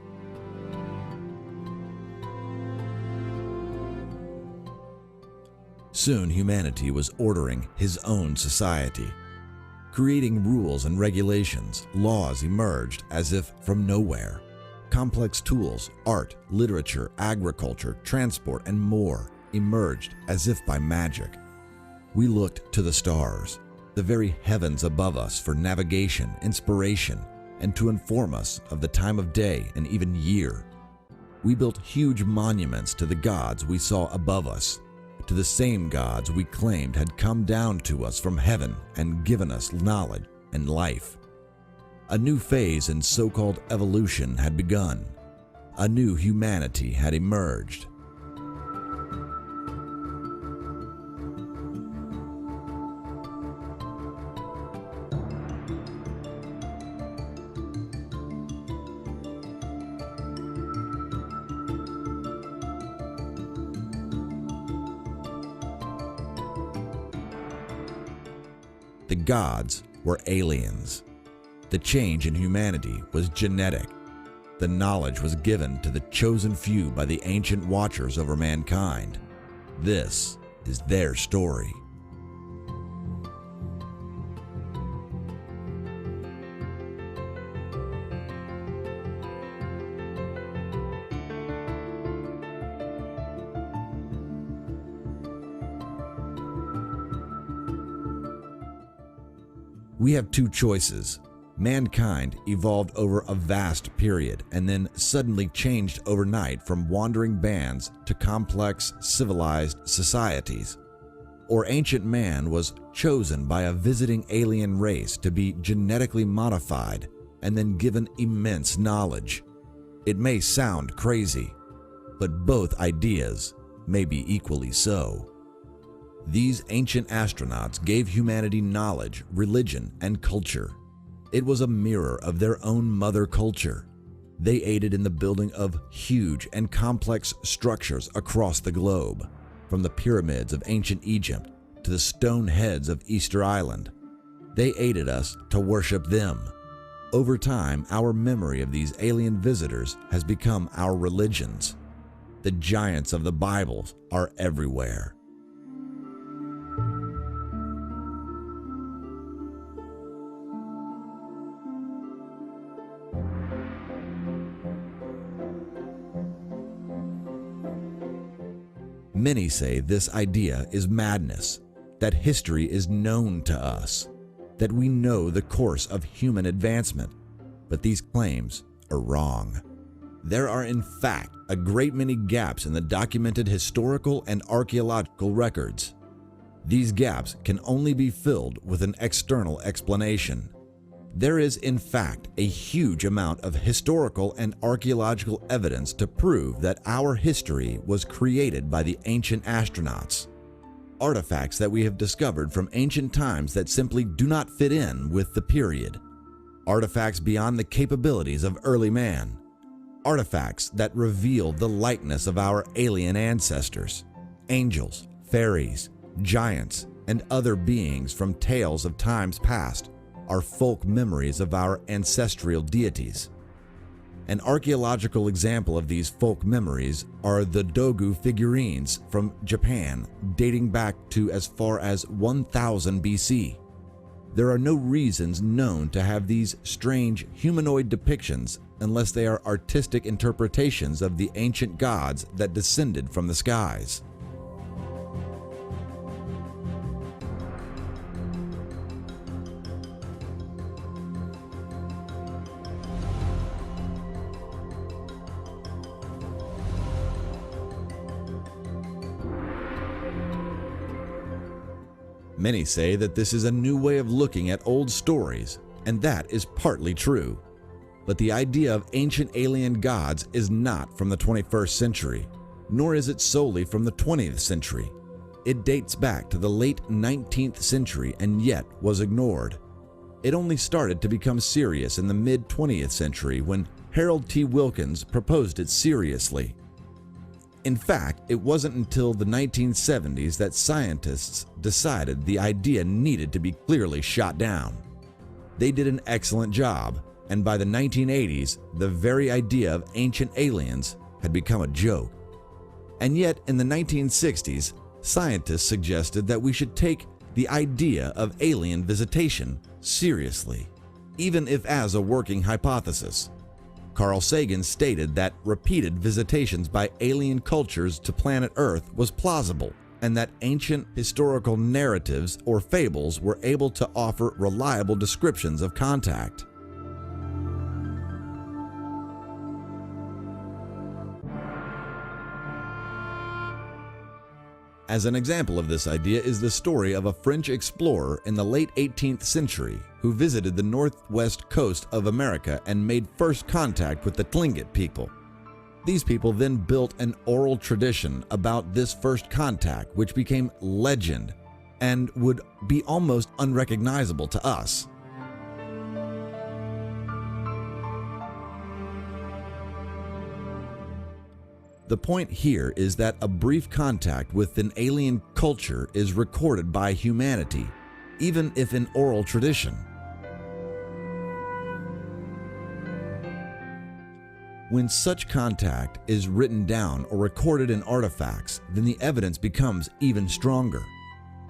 Soon humanity was ordering his own society. Creating rules and regulations, laws emerged as if from nowhere. Complex tools, art, literature, agriculture, transport, and more emerged as if by magic. We looked to the stars, the very heavens above us, for navigation, inspiration, and to inform us of the time of day and even year. We built huge monuments to the gods we saw above us, to the same gods we claimed had come down to us from heaven and given us knowledge and life. A new phase in so-called evolution had begun. A new humanity had emerged. The gods were aliens. The change in humanity was genetic. The knowledge was given to the chosen few by the ancient watchers over mankind. This is their story. We have two choices. Mankind evolved over a vast period and then suddenly changed overnight from wandering bands to complex, civilized societies. Or ancient man was chosen by a visiting alien race to be genetically modified and then given immense knowledge. It may sound crazy, but both ideas may be equally so. These ancient astronauts gave humanity knowledge, religion, and culture. It was a mirror of their own mother culture. They aided in the building of huge and complex structures across the globe, from the pyramids of ancient Egypt to the stone heads of Easter Island. They aided us to worship them. Over time, our memory of these alien visitors has become our religions. The giants of the Bible are everywhere. Many say this idea is madness, that history is known to us, that we know the course of human advancement, but these claims are wrong. There are in fact a great many gaps in the documented historical and archaeological records. These gaps can only be filled with an external explanation. There is in fact a huge amount of historical and archaeological evidence to prove that our history was created by the ancient astronauts. Artifacts that we have discovered from ancient times that simply do not fit in with the period. Artifacts beyond the capabilities of early man. Artifacts that reveal the likeness of our alien ancestors, angels, fairies, giants, and other beings from tales of times past. Are folk memories of our ancestral deities. An archaeological example of these folk memories are the Dogu figurines from Japan, dating back to as far as 1000 BC. There are no reasons known to have these strange humanoid depictions unless they are artistic interpretations of the ancient gods that descended from the skies. Many say that this is a new way of looking at old stories, and that is partly true. But the idea of ancient alien gods is not from the 21st century, nor is it solely from the 20th century. It dates back to the late 19th century and yet was ignored. It only started to become serious in the mid-20th century when Harold T. Wilkins proposed it seriously. In fact, it wasn't until the 1970s that scientists decided the idea needed to be clearly shot down. They did an excellent job, and by the 1980s, the very idea of ancient aliens had become a joke. And yet, in the 1960s, scientists suggested that we should take the idea of alien visitation seriously, even if as a working hypothesis. Carl Sagan stated that repeated visitations by alien cultures to planet Earth was plausible, and that ancient historical narratives or fables were able to offer reliable descriptions of contact. As an example of this idea is the story of a French explorer in the late 18th century who visited the northwest coast of America and made first contact with the Tlingit people. These people then built an oral tradition about this first contact, which became legend and would be almost unrecognizable to us. The point here is that a brief contact with an alien culture is recorded by humanity, even if in oral tradition. When such contact is written down or recorded in artifacts, then the evidence becomes even stronger.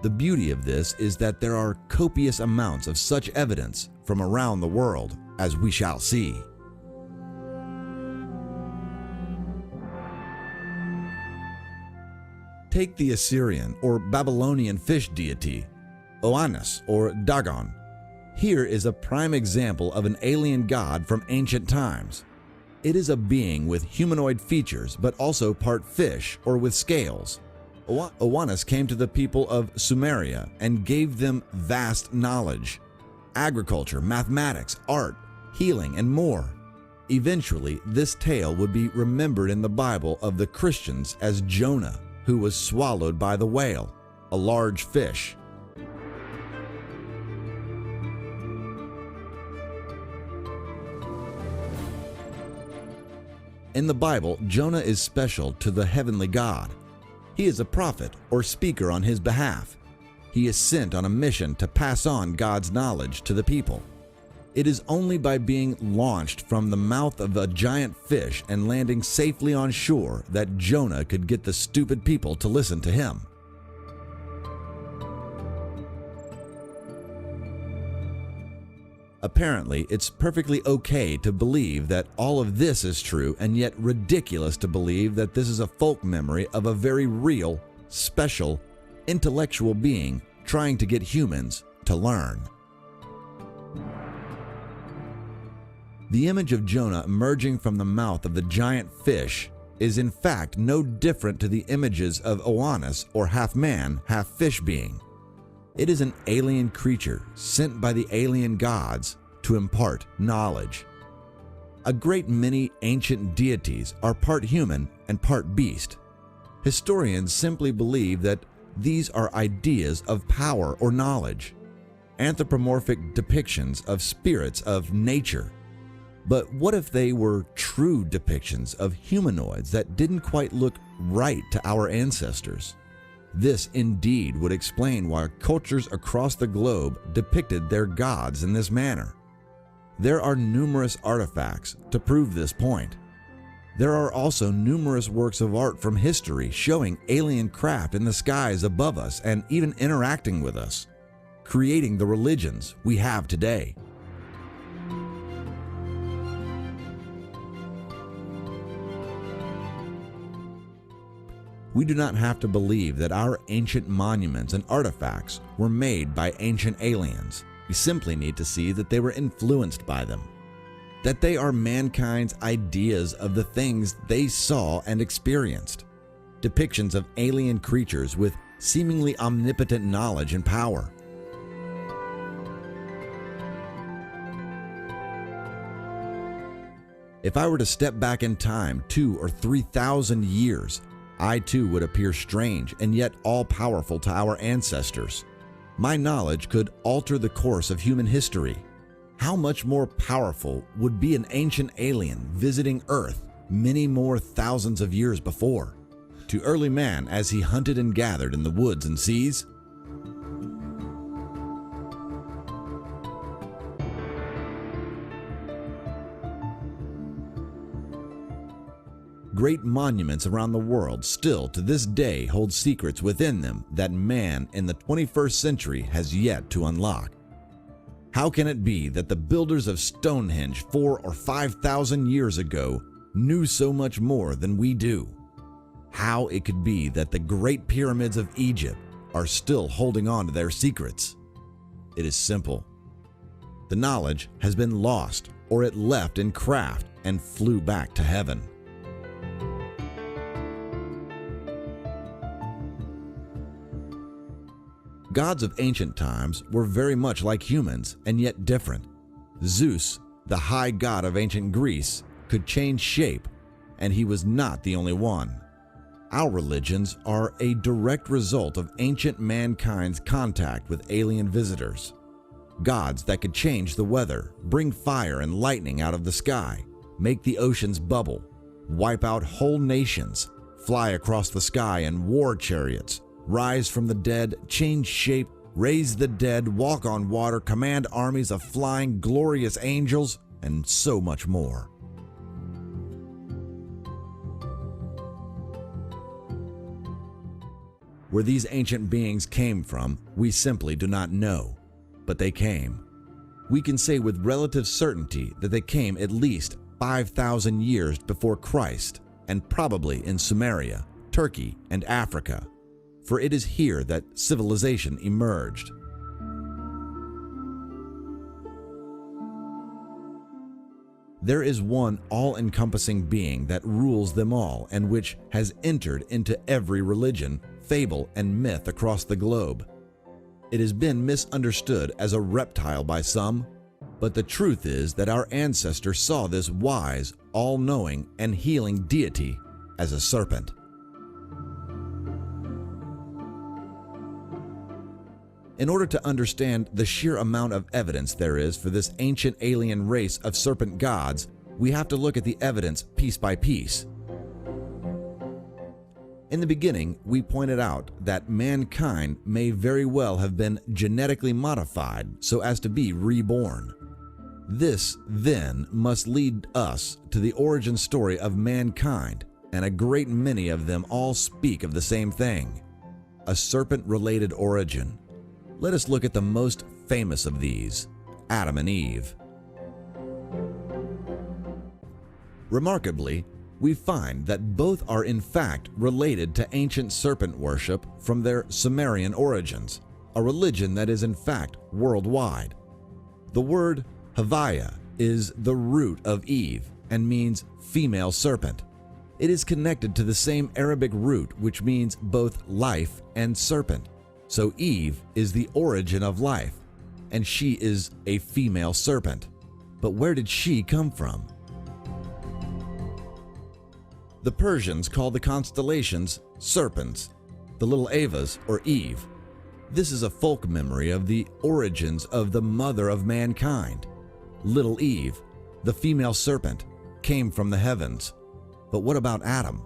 The beauty of this is that there are copious amounts of such evidence from around the world, as we shall see. Take the Assyrian or Babylonian fish deity, Oannes or Dagon. Here is a prime example of an alien god from ancient times. It is a being with humanoid features, but also part fish or with scales. Oannes came to the people of Sumeria and gave them vast knowledge: agriculture, mathematics, art, healing, and more. Eventually, this tale would be remembered in the Bible of the Christians as Jonah, who was swallowed by the whale, a large fish. In the Bible, Jonah is special to the heavenly God. He is a prophet or speaker on his behalf. He is sent on a mission to pass on God's knowledge to the people. It is only by being launched from the mouth of a giant fish and landing safely on shore that Jonah could get the stupid people to listen to him. Apparently, it's perfectly okay to believe that all of this is true, and yet ridiculous to believe that this is a folk memory of a very real, special, intellectual being trying to get humans to learn. The image of Jonah emerging from the mouth of the giant fish is in fact no different to the images of Oannes or half-man, half-fish being. It is an alien creature sent by the alien gods to impart knowledge. A great many ancient deities are part human and part beast. Historians simply believe that these are ideas of power or knowledge, anthropomorphic depictions of spirits of nature. But what if they were true depictions of humanoids that didn't quite look right to our ancestors? This indeed would explain why cultures across the globe depicted their gods in this manner. There are numerous artifacts to prove this point. There are also numerous works of art from history showing alien craft in the skies above us and even interacting with us, creating the religions we have today. We do not have to believe that our ancient monuments and artifacts were made by ancient aliens. We simply need to see that they were influenced by them, that they are mankind's ideas of the things they saw and experienced, depictions of alien creatures with seemingly omnipotent knowledge and power. If I were to step back in time 2,000 or 3,000 years, I too would appear strange and yet all-powerful to our ancestors. My knowledge could alter the course of human history. How much more powerful would be an ancient alien visiting Earth many more thousands of years before, to early man as he hunted and gathered in the woods and seas? Great monuments around the world still to this day hold secrets within them that man in the 21st century has yet to unlock. How can it be that the builders of Stonehenge 4,000 or 5,000 years ago knew so much more than we do? How it could be that the great pyramids of Egypt are still holding on to their secrets? It is simple. The knowledge has been lost, or it left in craft and flew back to heaven. Gods of ancient times were very much like humans and yet different. Zeus, the high god of ancient Greece, could change shape, and he was not the only one. Our religions are a direct result of ancient mankind's contact with alien visitors. Gods that could change the weather, bring fire and lightning out of the sky, make the oceans bubble, wipe out whole nations, fly across the sky in war chariots, rise from the dead, change shape, raise the dead, walk on water, command armies of flying, glorious angels, and so much more. Where these ancient beings came from, we simply do not know, but they came. We can say with relative certainty that they came at least 5,000 years before Christ, and probably in Sumeria, Turkey, and Africa, for it is here that civilization emerged. There is one all-encompassing being that rules them all and which has entered into every religion, fable, and myth across the globe. It has been misunderstood as a reptile by some, but the truth is that our ancestors saw this wise, all-knowing, and healing deity as a serpent. In order to understand the sheer amount of evidence there is for this ancient alien race of serpent gods, we have to look at the evidence piece by piece. In the beginning, we pointed out that mankind may very well have been genetically modified so as to be reborn. This, then, must lead us to the origin story of mankind, and a great many of them all speak of the same thing: a serpent-related origin. Let us look at the most famous of these, Adam and Eve. Remarkably, we find that both are in fact related to ancient serpent worship from their Sumerian origins, a religion that is in fact worldwide. The word Havaya is the root of Eve and means female serpent. It is connected to the same Arabic root which means both life and serpent. So Eve is the origin of life, and she is a female serpent. But where did she come from? The Persians call the constellations serpents, the little Avas or Eve. This is a folk memory of the origins of the mother of mankind. Little Eve, the female serpent, came from the heavens. But what about Adam?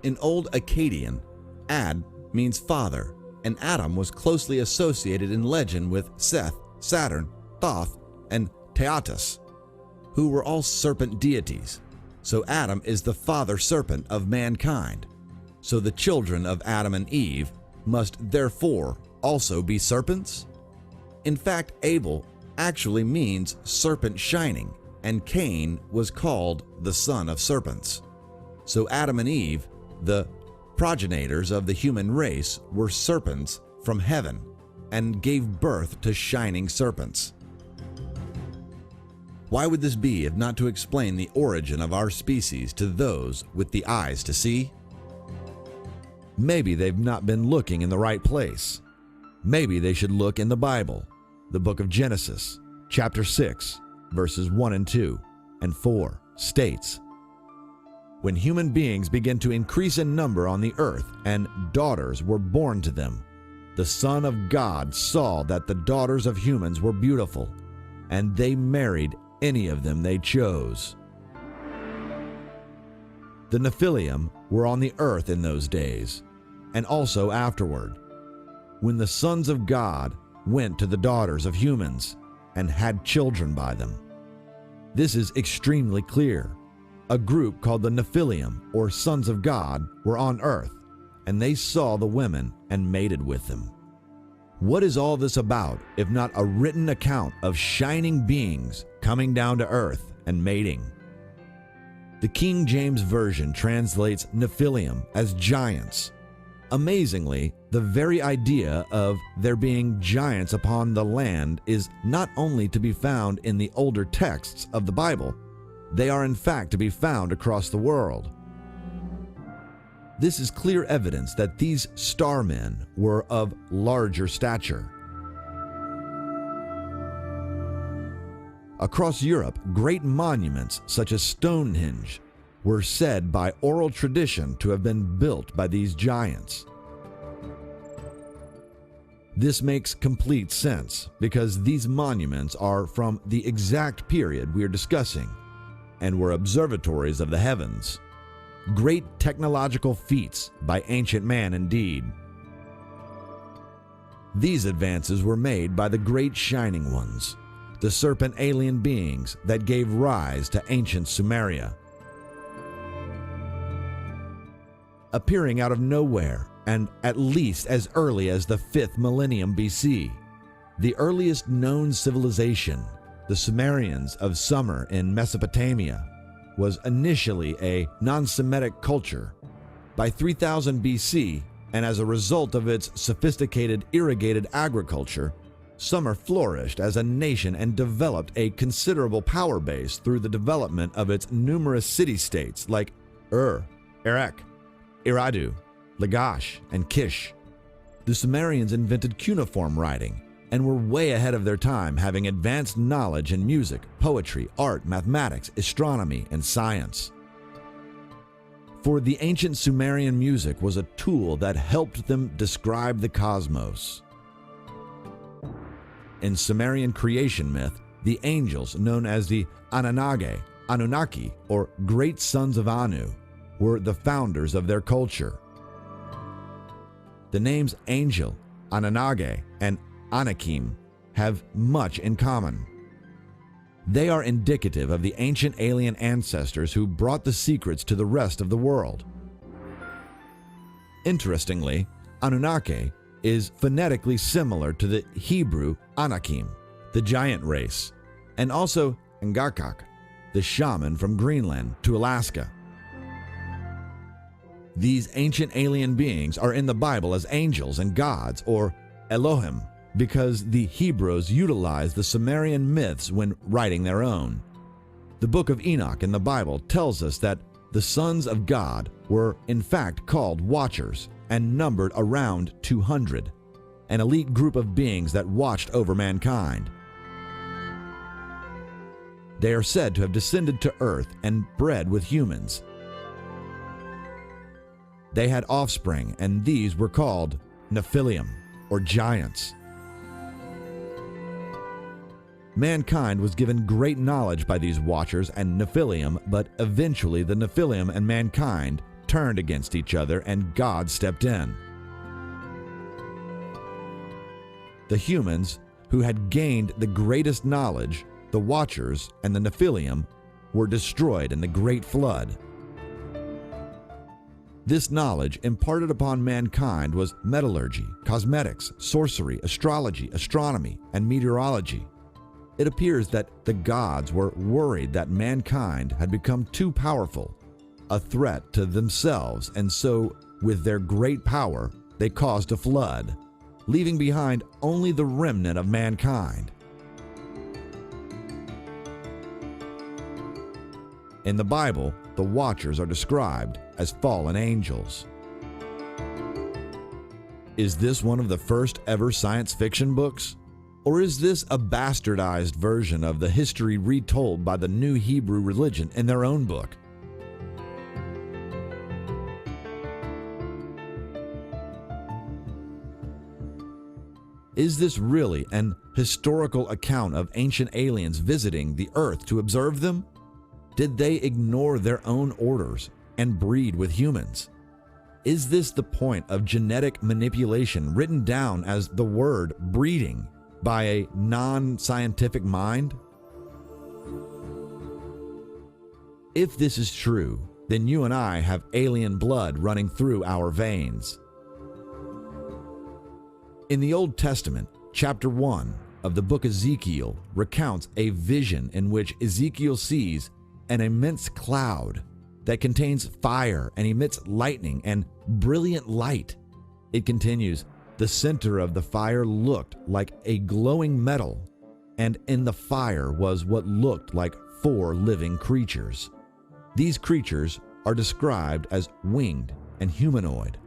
In Old Akkadian, Ad means father, and Adam was closely associated in legend with Seth, Saturn, Thoth, and Teatus, who were all serpent deities. So Adam is the father serpent of mankind. So the children of Adam and Eve must therefore also be serpents? In fact, Abel actually means serpent shining, and Cain was called the son of serpents. So Adam and Eve, the progenitors of the human race, were serpents from heaven and gave birth to shining serpents. Why would this be if not to explain the origin of our species to those with the eyes to see? Maybe they've not been looking in the right place. Maybe they should look in the Bible, the book of Genesis, chapter 6, verses 1 and 2 and 4 states, "When human beings began to increase in number on the earth, and daughters were born to them, the Son of God saw that the daughters of humans were beautiful, and they married any of them they chose. The Nephilim were on the earth in those days, and also afterward, when the sons of God went to the daughters of humans and had children by them. This is extremely clear. A group called the Nephilim, or sons of God, were on earth, and they saw the women and mated with them. What is all this about if not a written account of shining beings coming down to earth and mating? The King James Version translates Nephilim as giants. Amazingly, the very idea of there being giants upon the land is not only to be found in the older texts of the Bible, they are in fact to be found across the world. This is clear evidence that these starmen were of larger stature. Across Europe, great monuments such as Stonehenge were said by oral tradition to have been built by these giants. This makes complete sense because these monuments are from the exact period we are discussing and were observatories of the heavens. Great technological feats by ancient man indeed. These advances were made by the great shining ones, the serpent alien beings that gave rise to ancient Sumeria. Appearing out of nowhere and at least as early as the 5th millennium BC, the earliest known civilization, the Sumerians of Sumer in Mesopotamia, was initially a non-Semitic culture. By 3000 BC, and as a result of its sophisticated irrigated agriculture, Sumer flourished as a nation and developed a considerable power base through the development of its numerous city-states like Erech, Eridu, Lagash, and Kish. The Sumerians invented cuneiform writing and were way ahead of their time, having advanced knowledge in music, poetry, art, mathematics, astronomy, and science. For the ancient Sumerian music was a tool that helped them describe the cosmos. In Sumerian creation myth, the angels, known as the Anunnaki, or great sons of Anu, were the founders of their culture. The names angel, Anunnaki, and Anakim have much in common. They are indicative of the ancient alien ancestors who brought the secrets to the rest of the world. Interestingly, Anunnaki is phonetically similar to the Hebrew Anakim, the giant race, and also Ngakak, the shaman from Greenland to Alaska. These ancient alien beings are in the Bible as angels and gods, or Elohim, because the Hebrews utilized the Sumerian myths when writing their own. The book of Enoch in the Bible tells us that the sons of God were in fact called watchers and numbered around 200, an elite group of beings that watched over mankind. They are said to have descended to earth and bred with humans. They had offspring, and these were called Nephilim, or giants. Mankind was given great knowledge by these watchers and Nephilim, but eventually the Nephilim and mankind turned against each other and God stepped in. The humans, who had gained the greatest knowledge, the watchers and the Nephilim, were destroyed in the Great Flood. This knowledge imparted upon mankind was metallurgy, cosmetics, sorcery, astrology, astronomy, and meteorology. It appears that the gods were worried that mankind had become too powerful, a threat to themselves, and so, with their great power, they caused a flood, leaving behind only the remnant of mankind. In the Bible, the Watchers are described as fallen angels. Is this one of the first ever science fiction books? Or is this a bastardized version of the history retold by the new Hebrew religion in their own book? Is this really an historical account of ancient aliens visiting the Earth to observe them? Did they ignore their own orders and breed with humans? Is this the point of genetic manipulation written down as the word breeding by a non-scientific mind? If this is true, then you and I have alien blood running through our veins. In the Old Testament, chapter 1 of the book Ezekiel recounts a vision in which Ezekiel sees an immense cloud that contains fire and emits lightning and brilliant light. It continues, the center of the fire looked like a glowing metal, and in the fire was what looked like 4 living creatures. These creatures are described as winged and humanoid.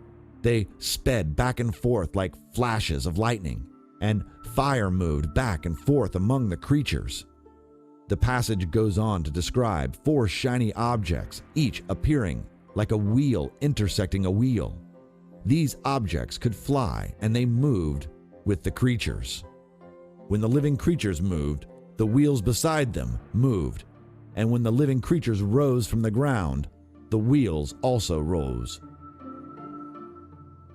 They sped back and forth like flashes of lightning, and fire moved back and forth among the creatures. The passage goes on to describe 4 shiny objects, each appearing like a wheel intersecting a wheel. These objects could fly, and they moved with the creatures. When the living creatures moved, the wheels beside them moved, and when the living creatures rose from the ground, the wheels also rose.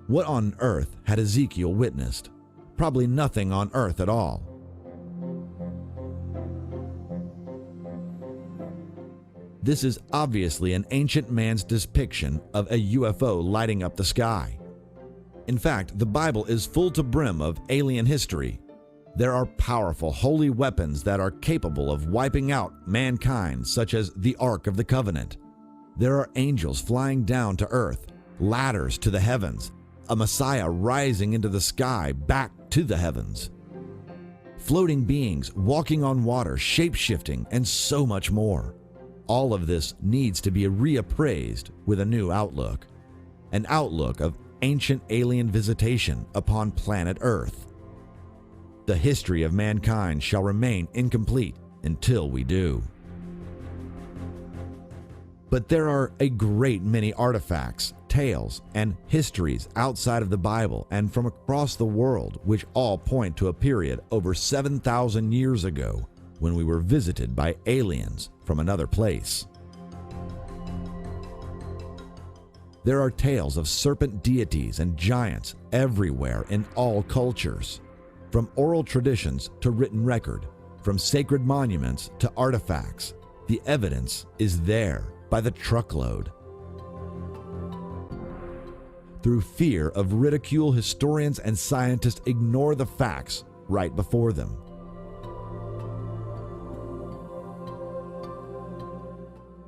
What on earth had Ezekiel witnessed? Probably nothing on earth at all. This is obviously an ancient man's depiction of a UFO lighting up the sky. In fact, the Bible is full to brim of alien history. There are powerful, holy weapons that are capable of wiping out mankind, such as the Ark of the Covenant. There are angels flying down to earth, ladders to the heavens, a Messiah rising into the sky back to the heavens, floating beings walking on water, shape-shifting, and so much more. All of this needs to be reappraised with a new outlook, an outlook of ancient alien visitation upon planet Earth. The history of mankind shall remain incomplete until we do. But there are a great many artifacts, tales, and histories outside of the Bible and from across the world which all point to a period over 7,000 years ago when we were visited by aliens from another place. There are tales of serpent deities and giants everywhere in all cultures. From oral traditions to written record, from sacred monuments to artifacts, the evidence is there by the truckload. Through fear of ridicule, historians and scientists ignore the facts right before them.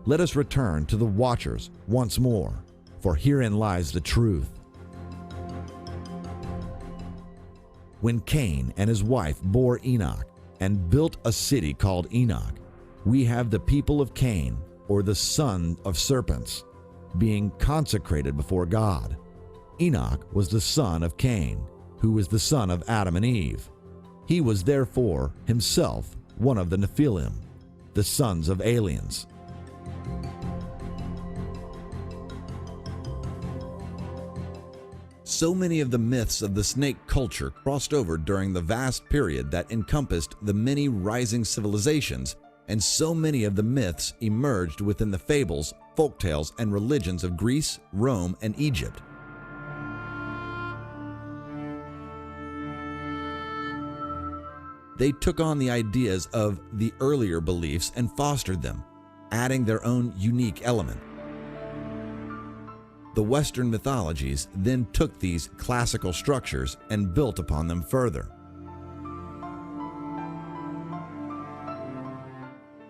Let us return to the Watchers once more, for herein lies the truth. When Cain and his wife bore Enoch and built a city called Enoch, we have the people of Cain, or the son of serpents, being consecrated before God. Enoch was the son of Cain, who was the son of Adam and Eve. He was therefore himself one of the Nephilim, the sons of aliens. So many of the myths of the snake culture crossed over during the vast period that encompassed the many rising civilizations, and so many of the myths emerged within the fables, folktales, and religions of Greece, Rome, and Egypt. They took on the ideas of the earlier beliefs and fostered them, adding their own unique element. The Western mythologies then took these classical structures and built upon them further.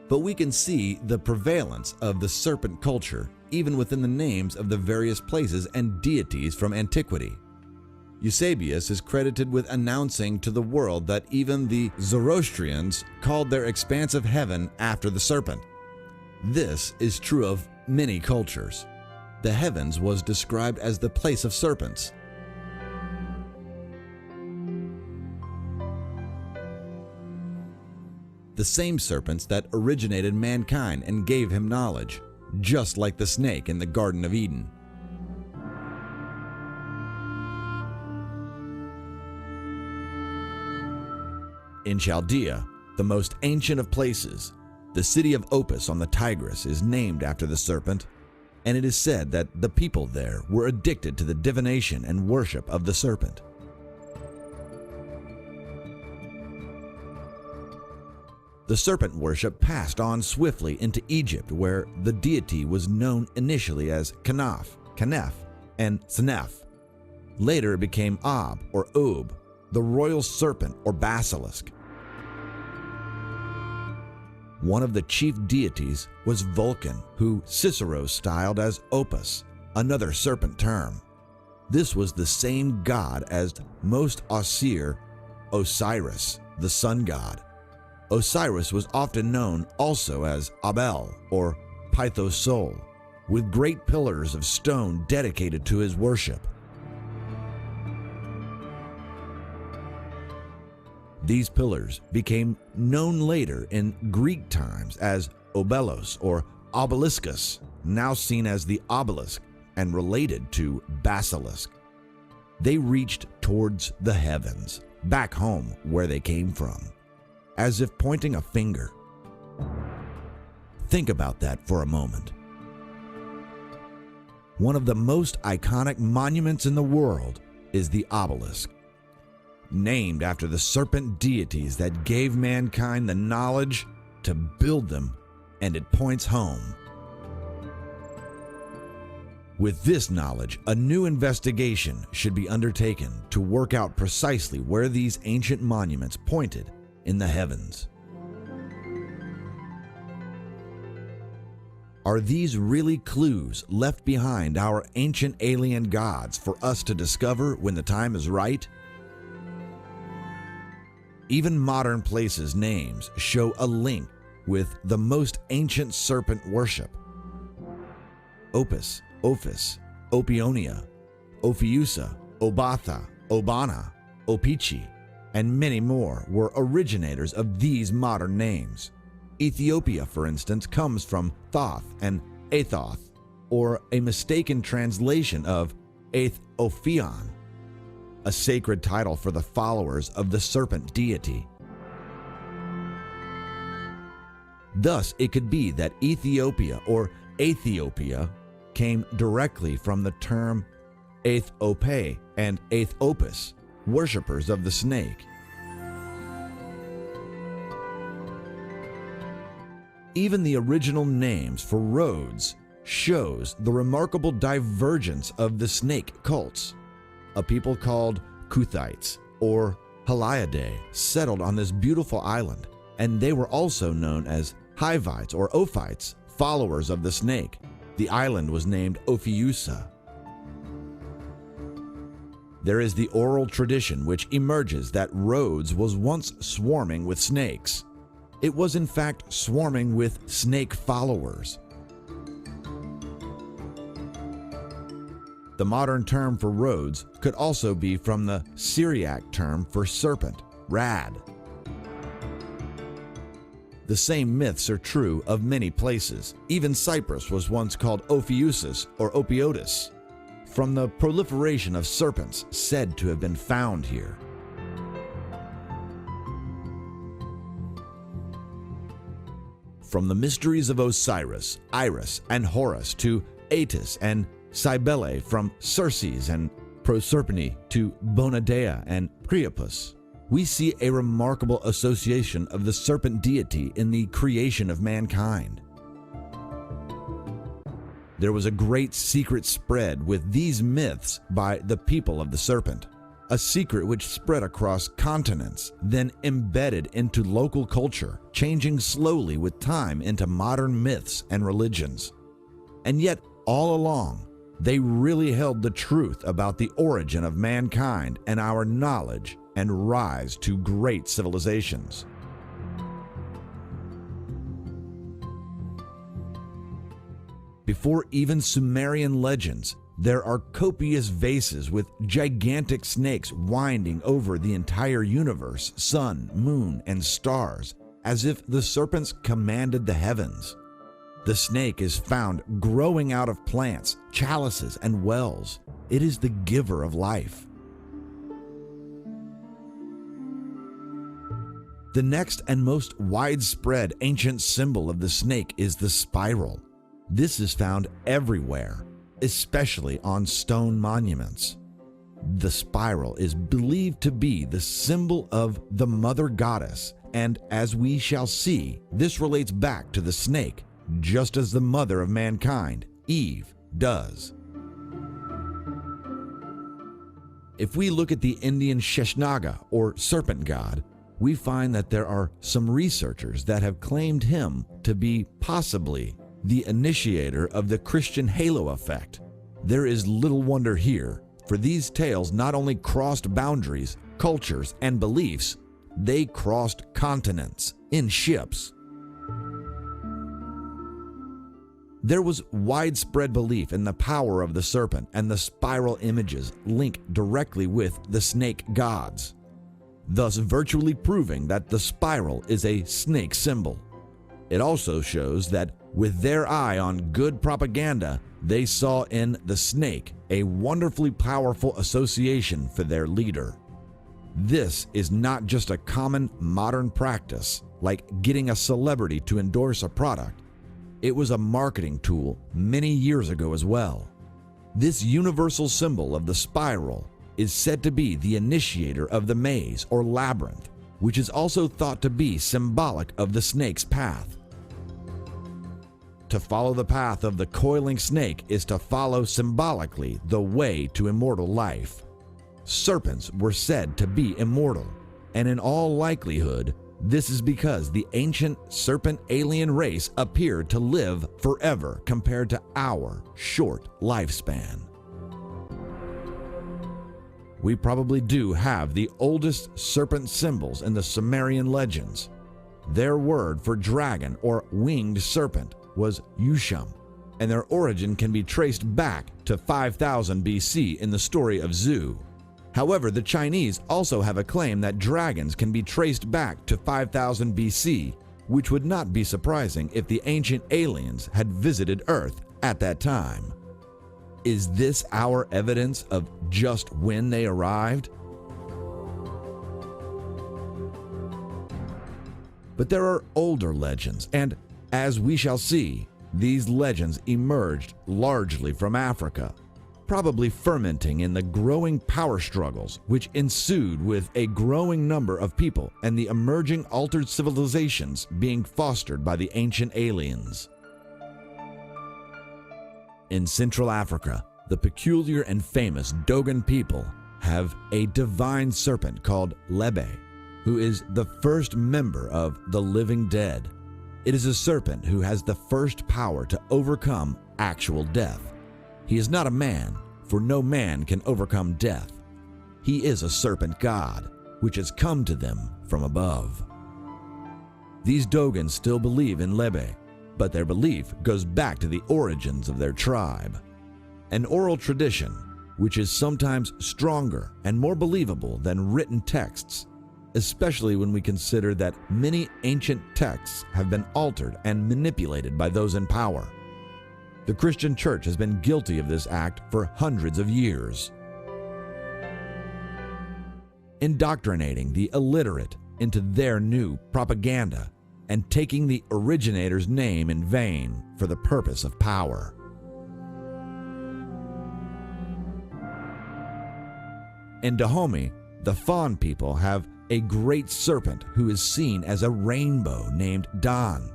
But we can see the prevalence of the serpent culture even within the names of the various places and deities from antiquity. Eusebius is credited with announcing to the world that even the Zoroastrians called their expansive heaven after the serpent. This is true of many cultures. The heavens was described as the place of serpents. The same serpents that originated mankind and gave him knowledge, just like the snake in the Garden of Eden. In Chaldea, the most ancient of places, the city of Opis on the Tigris is named after the serpent, and it is said that the people there were addicted to the divination and worship of the serpent. The serpent worship passed on swiftly into Egypt, where the deity was known initially as Kanaf, Kanef, and Senef. Later it became Ab or Ob, the royal serpent or basilisk. One of the chief deities was Vulcan, who Cicero styled as Opus, another serpent term. This was the same god as most Osir, Osiris, the sun god. Osiris was often known also as Abel or Pythos Sol, with great pillars of stone dedicated to his worship. These pillars became known later in Greek times as obelos or obeliscus, now seen as the obelisk and related to basilisk. They reached towards the heavens, back home where they came from, as if pointing a finger. Think about that for a moment. One of the most iconic monuments in the world is the obelisk, named after the serpent deities that gave mankind the knowledge to build them, and it points home. With this knowledge, a new investigation should be undertaken to work out precisely where these ancient monuments pointed in the heavens. Are these really clues left behind our ancient alien gods for us to discover when the time is right? Even modern places' names show a link with the most ancient serpent worship. Opis, Ophis, Opionia, Ophiusa, Obatha, Obana, Opichi, and many more were originators of these modern names. Ethiopia, for instance, comes from Thoth and Athoth, or a mistaken translation of Aethophion, a sacred title for the followers of the serpent deity. Thus, it could be that Ethiopia or Aethiopia came directly from the term Aethope and Aethopus, worshippers of the snake. Even the original names for roads shows the remarkable divergence of the snake cults. A people called Kuthites or Haliadae settled on this beautiful island, and they were also known as Hivites or Ophites, followers of the snake. The island was named Ophiusa. There is the oral tradition which emerges that Rhodes was once swarming with snakes. It was in fact swarming with snake followers. The modern term for Rhodes could also be from the Syriac term for serpent, Rad. The same myths are true of many places. Even Cyprus was once called Ophiusis or Opiotis, from the proliferation of serpents said to have been found here. From the mysteries of Osiris, Iris, and Horus to Attis and Cybele, from Circes and Proserpine to Bonadea and Priapus, we see a remarkable association of the serpent deity in the creation of mankind. There was a great secret spread with these myths by the people of the serpent, a secret which spread across continents, then embedded into local culture, changing slowly with time into modern myths and religions. And yet, all along, they really held the truth about the origin of mankind and our knowledge and rise to great civilizations. Before even Sumerian legends, there are copious vases with gigantic snakes winding over the entire universe, sun, moon, and stars, as if the serpents commanded the heavens. The snake is found growing out of plants, chalices, and wells. It is the giver of life. The next and most widespread ancient symbol of the snake is the spiral. This is found everywhere, especially on stone monuments. The spiral is believed to be the symbol of the mother goddess, and as we shall see, this relates back to the snake, just as the mother of mankind, Eve, does. If we look at the Indian Sheshnaga, or serpent god, we find that there are some researchers that have claimed him to be possibly the initiator of the Christian halo effect. There is little wonder here, for these tales not only crossed boundaries, cultures, and beliefs, they crossed continents in ships. There was widespread belief in the power of the serpent, and the spiral images link directly with the snake gods, thus virtually proving that the spiral is a snake symbol. It also shows that with their eye on good propaganda, they saw in the snake a wonderfully powerful association for their leader. This is not just a common modern practice like getting a celebrity to endorse a product. It was a marketing tool many years ago as well. This universal symbol of the spiral is said to be the initiator of the maze or labyrinth, which is also thought to be symbolic of the snake's path. To follow the path of the coiling snake is to follow symbolically the way to immortal life. Serpents were said to be immortal, and in all likelihood, this is because the ancient serpent alien race appeared to live forever compared to our short lifespan. We probably do have the oldest serpent symbols in the Sumerian legends. Their word for dragon or winged serpent was Yusham, and their origin can be traced back to 5000 BC in the story of Zu. However, the Chinese also have a claim that dragons can be traced back to 5000 BC, which would not be surprising if the ancient aliens had visited Earth at that time. Is this our evidence of just when they arrived? But there are older legends, and as we shall see, these legends emerged largely from Africa, probably fermenting in the growing power struggles which ensued with a growing number of people and the emerging altered civilizations being fostered by the ancient aliens. In Central Africa, the peculiar and famous Dogon people have a divine serpent called Lebe, who is the first member of the living dead. It is a serpent who has the first power to overcome actual death. He is not a man, for no man can overcome death. He is a serpent god, which has come to them from above. These Dogons still believe in Lebe, but their belief goes back to the origins of their tribe. An oral tradition, which is sometimes stronger and more believable than written texts, especially when we consider that many ancient texts have been altered and manipulated by those in power. The Christian Church has been guilty of this act for hundreds of years, indoctrinating the illiterate into their new propaganda and taking the originator's name in vain for the purpose of power. In Dahomey, the Fawn people have a great serpent who is seen as a rainbow named Dan.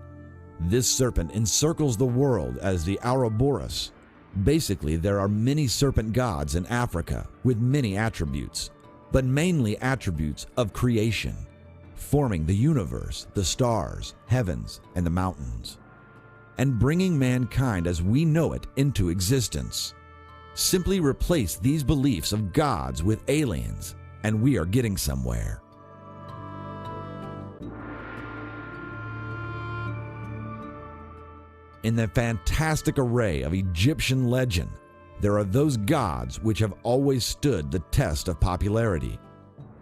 This serpent encircles the world as the Ouroboros. Basically, there are many serpent gods in Africa with many attributes, but mainly attributes of creation, forming the universe, the stars, heavens, and the mountains, and bringing mankind as we know it into existence. Simply replace these beliefs of gods with aliens, and we are getting somewhere. In the fantastic array of Egyptian legend, there are those gods which have always stood the test of popularity.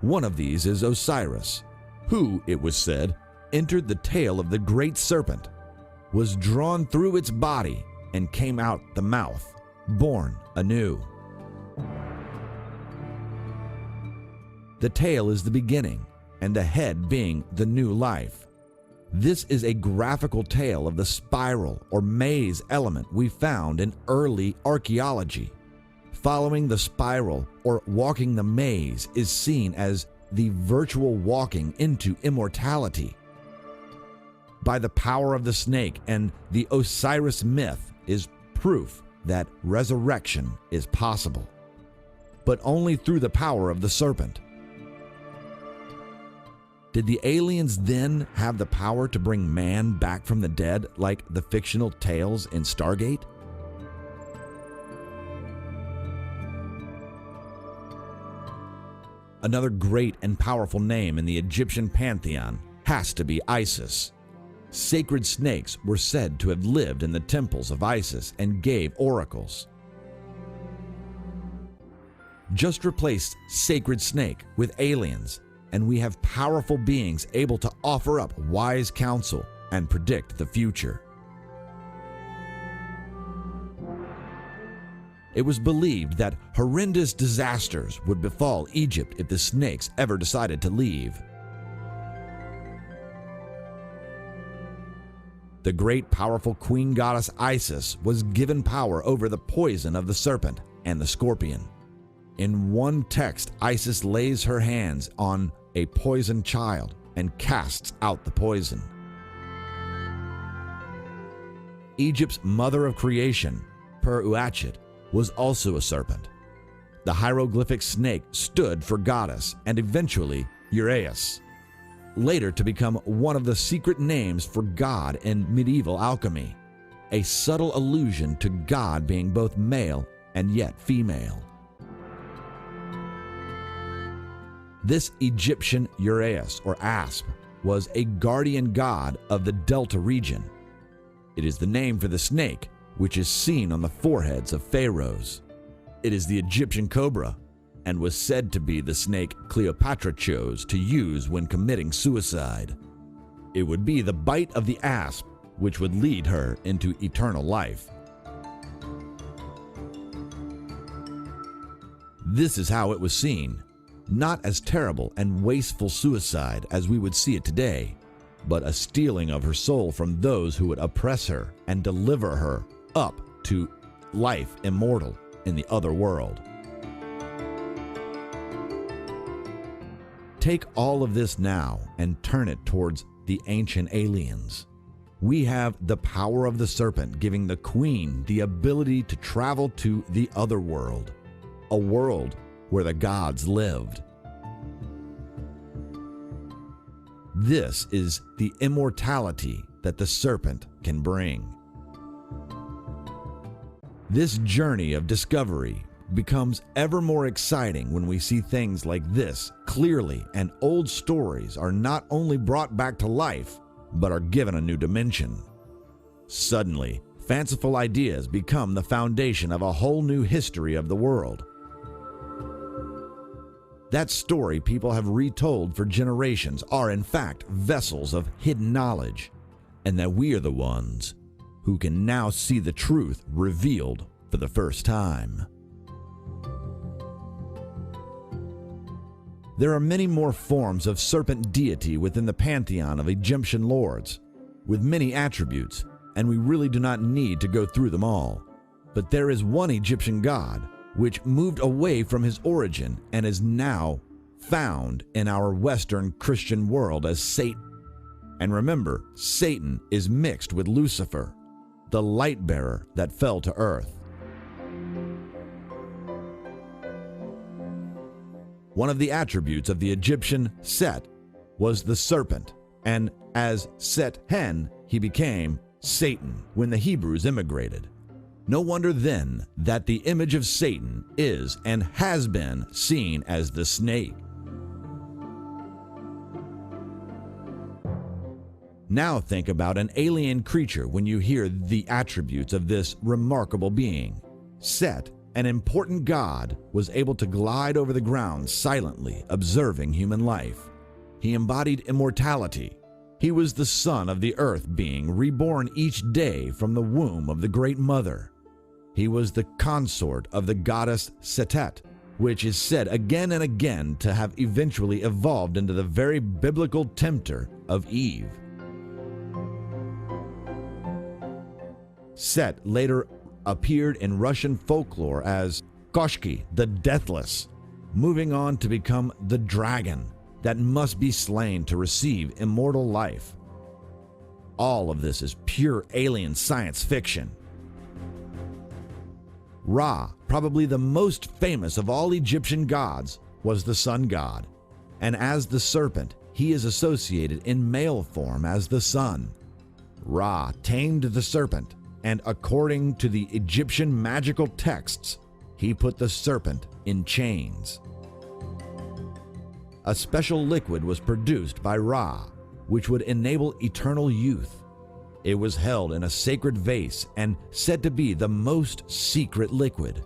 One of these is Osiris, who, it was said, entered the tail of the great serpent, was drawn through its body, and came out the mouth, born anew. The tail is the beginning, and the head being the new life. This is a graphical tale of the spiral or maze element we found in early archaeology. Following the spiral or walking the maze is seen as the virtual walking into immortality. By the power of the snake and the Osiris myth is proof that resurrection is possible, but only through the power of the serpent. Did the aliens then have the power to bring man back from the dead like the fictional tales in Stargate? Another great and powerful name in the Egyptian pantheon has to be Isis. Sacred snakes were said to have lived in the temples of Isis and gave oracles. Just replace sacred snake with aliens, and we have powerful beings able to offer up wise counsel and predict the future. It was believed that horrendous disasters would befall Egypt if the snakes ever decided to leave. The great powerful queen goddess Isis was given power over the poison of the serpent and the scorpion. In one text, Isis lays her hands on a poisoned child and casts out the poison. Egypt's mother of creation, Per-Uatchit, was also a serpent. The hieroglyphic snake stood for goddess and eventually Uraeus, later to become one of the secret names for God in medieval alchemy, a subtle allusion to God being both male and yet female. This Egyptian Uraeus, or asp, was a guardian god of the Delta region. It is the name for the snake, which is seen on the foreheads of pharaohs. It is the Egyptian cobra, and was said to be the snake Cleopatra chose to use when committing suicide. It would be the bite of the asp which would lead her into eternal life. This is how it was seen, not as terrible and wasteful suicide as we would see it today, but a stealing of her soul from those who would oppress her and deliver her up to life immortal in the other world. Take all of this now and turn it towards the ancient aliens. We have the power of the serpent giving the queen the ability to travel to the other world, a world where the gods lived. This is the immortality that the serpent can bring. This journey of discovery becomes ever more exciting when we see things like this clearly, and old stories are not only brought back to life, but are given a new dimension. Suddenly, fanciful ideas become the foundation of a whole new history of the world. That story people have retold for generations are in fact vessels of hidden knowledge, and that we are the ones who can now see the truth revealed for the first time. There are many more forms of serpent deity within the pantheon of Egyptian lords, with many attributes, and we really do not need to go through them all. But there is one Egyptian god which moved away from his origin and is now found in our Western Christian world as Satan. And remember, Satan is mixed with Lucifer, the light bearer that fell to earth. One of the attributes of the Egyptian Set was the serpent, and as Set-Hen, he became Satan when the Hebrews immigrated. No wonder then that the image of Satan is and has been seen as the snake. Now think about an alien creature when you hear the attributes of this remarkable being. Set, an important god, was able to glide over the ground silently, observing human life. He embodied immortality. He was the son of the earth being, reborn each day from the womb of the Great Mother. He was the consort of the goddess Setet, which is said again and again to have eventually evolved into the very biblical tempter of Eve. Set later appeared in Russian folklore as Koshki, the Deathless, moving on to become the dragon that must be slain to receive immortal life. All of this is pure alien science fiction. Ra, probably the most famous of all Egyptian gods, was the sun god, and as the serpent, he is associated in male form as the sun. Ra tamed the serpent, and according to the Egyptian magical texts, he put the serpent in chains. A special liquid was produced by Ra, which would enable eternal youth. It was held in a sacred vase and said to be the most secret liquid.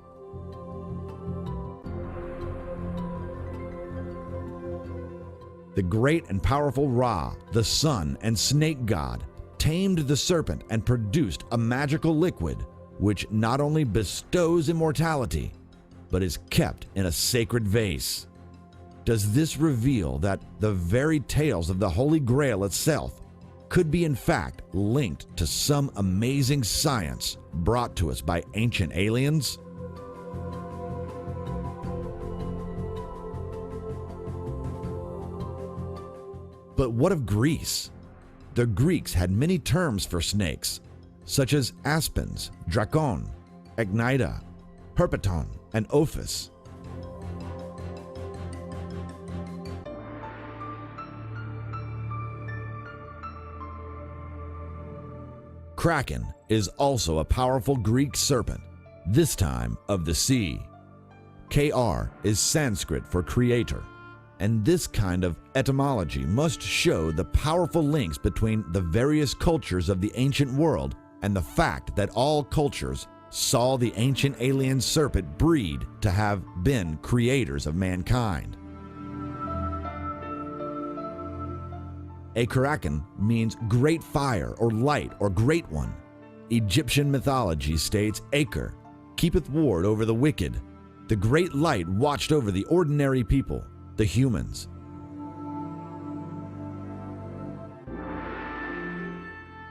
The great and powerful Ra, the sun and snake god, tamed the serpent and produced a magical liquid which not only bestows immortality, but is kept in a sacred vase. Does this reveal that the very tales of the Holy Grail itself could be in fact linked to some amazing science brought to us by ancient aliens? But what of Greece? The Greeks had many terms for snakes, such as aspens, drakon, egnida, herpeton, and ophis. Kraken is also a powerful Greek serpent, this time of the sea. Kr is Sanskrit for creator, and this kind of etymology must show the powerful links between the various cultures of the ancient world and the fact that all cultures saw the ancient alien serpent breed to have been creators of mankind. A kraken means great fire or light or great one. Egyptian mythology states Aker keepeth ward over the wicked. The great light watched over the ordinary people, the humans.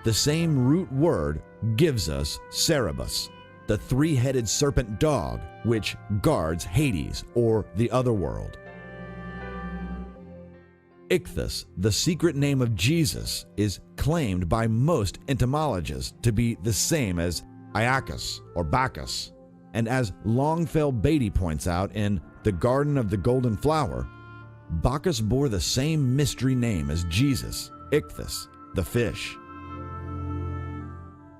The same root word gives us Cerberus, the three-headed serpent dog which guards Hades or the otherworld. Ichthus, the secret name of Jesus, is claimed by most entomologists to be the same as Iacchus or Bacchus, and as Longfellow Beatty points out in The Garden of the Golden Flower, Bacchus bore the same mystery name as Jesus, Ichthus, the fish.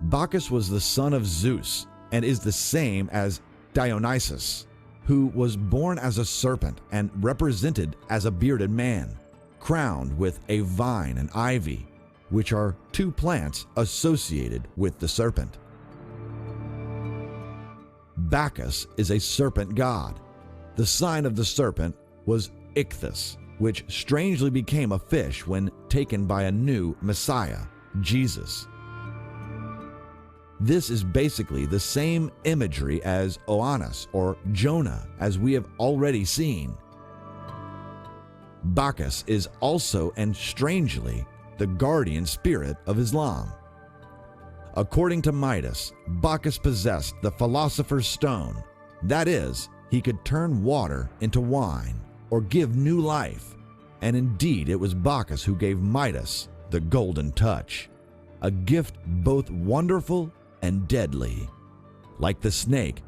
Bacchus was the son of Zeus and is the same as Dionysus, who was born as a serpent and represented as a bearded man, crowned with a vine and ivy, which are two plants associated with the serpent. Bacchus is a serpent god. The sign of the serpent was Ichthus, which strangely became a fish when taken by a new Messiah, Jesus. This is basically the same imagery as Oannes or Jonah, as we have already seen. Bacchus is also and strangely the guardian spirit of Islam. According to Midas, Bacchus possessed the philosopher's stone. That is, he could turn water into wine or give new life. And indeed, it was Bacchus who gave Midas the golden touch, a gift both wonderful and deadly, like the snake.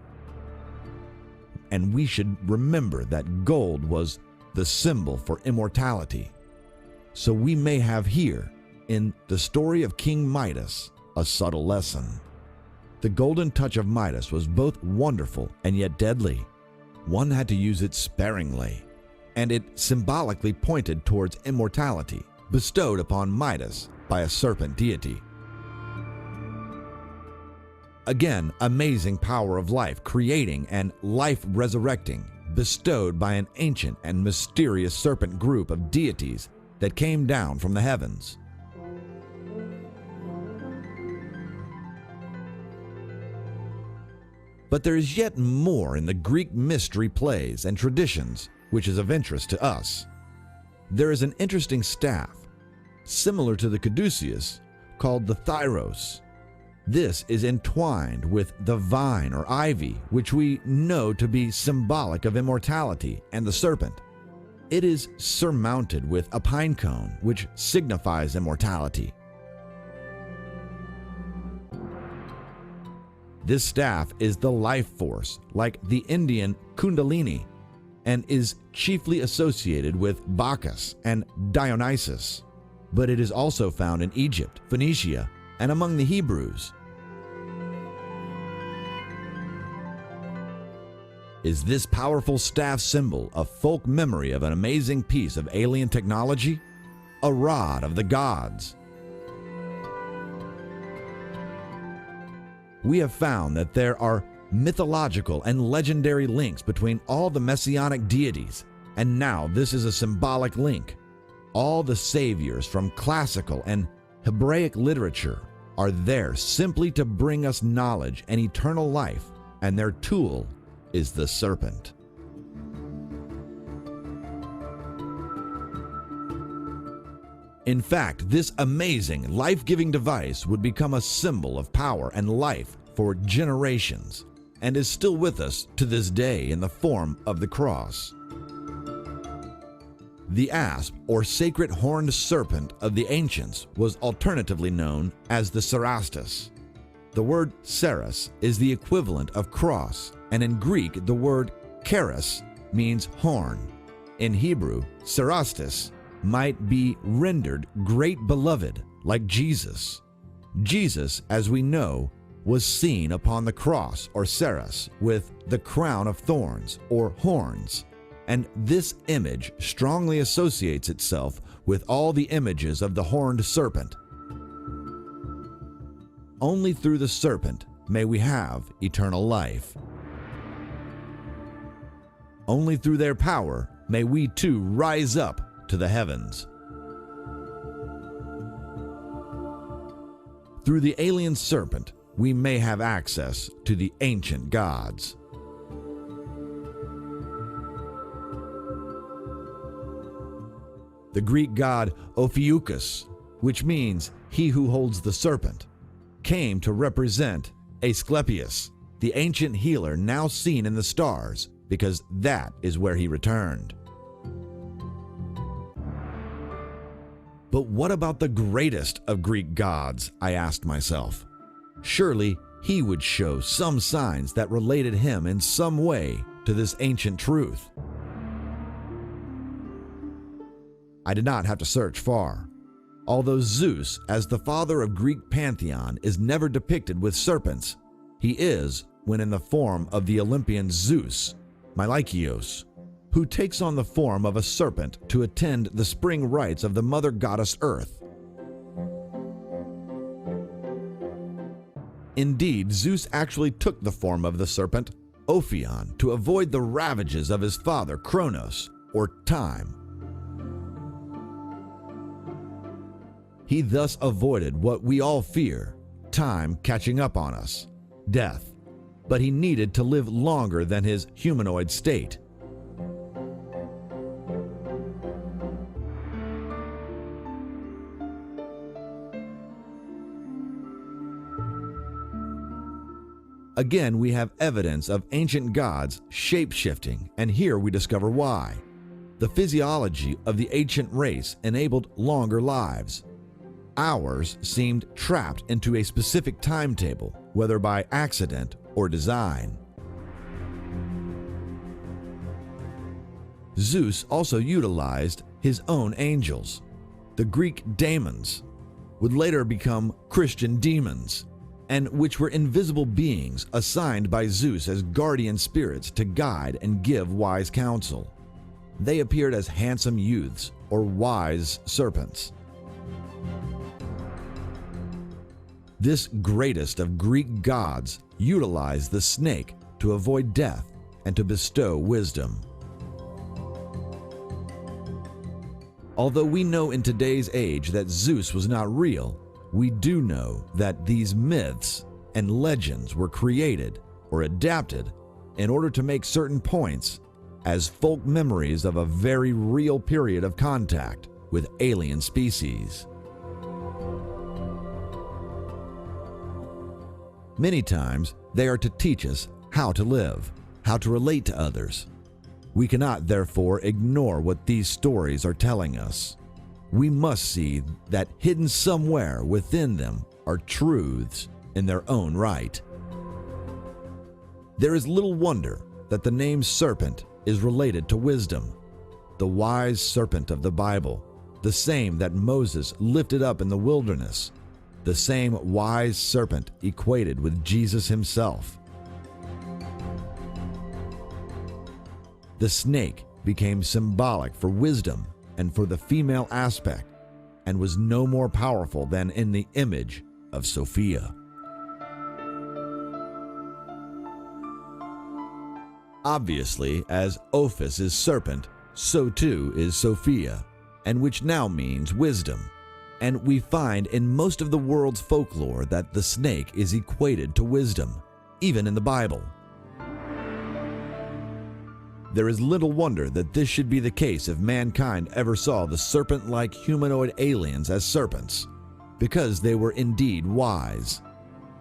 And we should remember that gold was the symbol for immortality. So we may have here, in the story of King Midas, a subtle lesson. The golden touch of Midas was both wonderful and yet deadly. One had to use it sparingly, and it symbolically pointed towards immortality, bestowed upon Midas by a serpent deity. Again, amazing power of life creating and life resurrecting, bestowed by an ancient and mysterious serpent group of deities that came down from the heavens. But there is yet more in the Greek mystery plays and traditions which is of interest to us. There is an interesting staff, similar to the caduceus, called the thyros. This is entwined with the vine or ivy, which we know to be symbolic of immortality, and the serpent. It is surmounted with a pine cone, which signifies immortality. This staff is the life force, like the Indian Kundalini, and is chiefly associated with Bacchus and Dionysus, but it is also found in Egypt, Phoenicia, and among the Hebrews. Is this powerful staff symbol a folk memory of an amazing piece of alien technology? A rod of the gods? We have found that there are mythological and legendary links between all the messianic deities, and now this is a symbolic link. All the saviors from classical and Hebraic literature are there simply to bring us knowledge and eternal life, and their tool is the serpent. In fact, this amazing, life-giving device would become a symbol of power and life for generations, and is still with us to this day in the form of the cross. The asp, or sacred horned serpent of the ancients, was alternatively known as the cerastus. The word ceras is the equivalent of cross, and in Greek the word keras means horn. In Hebrew, cerastus might be rendered great beloved, like Jesus. Jesus, as we know, was seen upon the cross, or ceras, with the crown of thorns, or horns, and this image strongly associates itself with all the images of the horned serpent. Only through the serpent may we have eternal life. Only through their power may we too rise up to the heavens. Through the alien serpent, we may have access to the ancient gods. The Greek god Ophiuchus, which means he who holds the serpent, came to represent Asclepius, the ancient healer now seen in the stars, because that is where he returned. But what about the greatest of Greek gods, I asked myself. Surely he would show some signs that related him in some way to this ancient truth. I did not have to search far. Although Zeus, as the father of Greek pantheon, is never depicted with serpents, he is when in the form of the Olympian Zeus, Mylikios, who takes on the form of a serpent to attend the spring rites of the mother goddess Earth. Indeed, Zeus actually took the form of the serpent, Ophion, to avoid the ravages of his father Kronos, or Time. He thus avoided what we all fear, time catching up on us, death. But he needed to live longer than his humanoid state. Again, we have evidence of ancient gods shape-shifting, and here we discover why. The physiology of the ancient race enabled longer lives. Ours seemed trapped into a specific timetable, whether by accident or design. Zeus also utilized his own angels. The Greek daemons would later become Christian demons, and which were invisible beings assigned by Zeus as guardian spirits to guide and give wise counsel. They appeared as handsome youths or wise serpents. This greatest of Greek gods utilized the snake to avoid death and to bestow wisdom. Although we know in today's age that Zeus was not real, we do know that these myths and legends were created or adapted in order to make certain points as folk memories of a very real period of contact with alien species. Many times, they are to teach us how to live, how to relate to others. We cannot therefore ignore what these stories are telling us. We must see that hidden somewhere within them are truths in their own right. There is little wonder that the name serpent is related to wisdom, the wise serpent of the Bible, the same that Moses lifted up in the wilderness, the same wise serpent equated with Jesus himself. The snake became symbolic for wisdom and for the female aspect, and was no more powerful than in the image of Sophia. Obviously, as Ophis is serpent, so too is Sophia, and which now means wisdom. And we find in most of the world's folklore that the snake is equated to wisdom, even in the Bible. There is little wonder that this should be the case if mankind ever saw the serpent-like humanoid aliens as serpents, because they were indeed wise.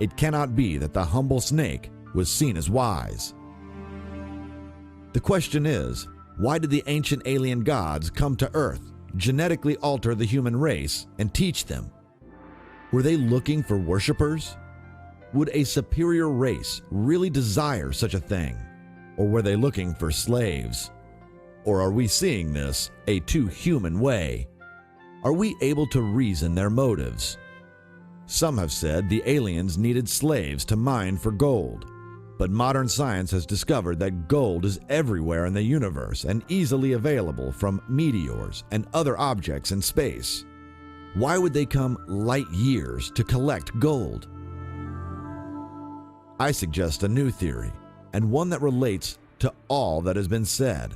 It cannot be that the humble snake was seen as wise. The question is, why did the ancient alien gods come to Earth, genetically alter the human race, and teach them? Were they looking for worshippers? Would a superior race really desire such a thing? Or were they looking for slaves? Or are we seeing this a too human way? Are we able to reason their motives? Some have said the aliens needed slaves to mine for gold. But modern science has discovered that gold is everywhere in the universe and easily available from meteors and other objects in space. Why would they come light years to collect gold? I suggest a new theory, and one that relates to all that has been said.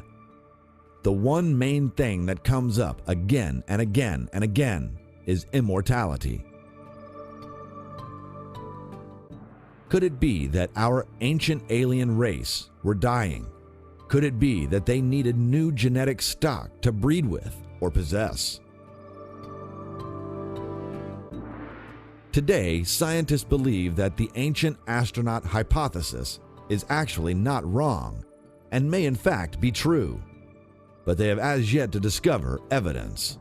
The one main thing that comes up again and again and again is immortality. Could it be that our ancient alien race were dying? Could it be that they needed new genetic stock to breed with or possess? Today, scientists believe that the ancient astronaut hypothesis is actually not wrong and may in fact be true, but they have as yet to discover evidence.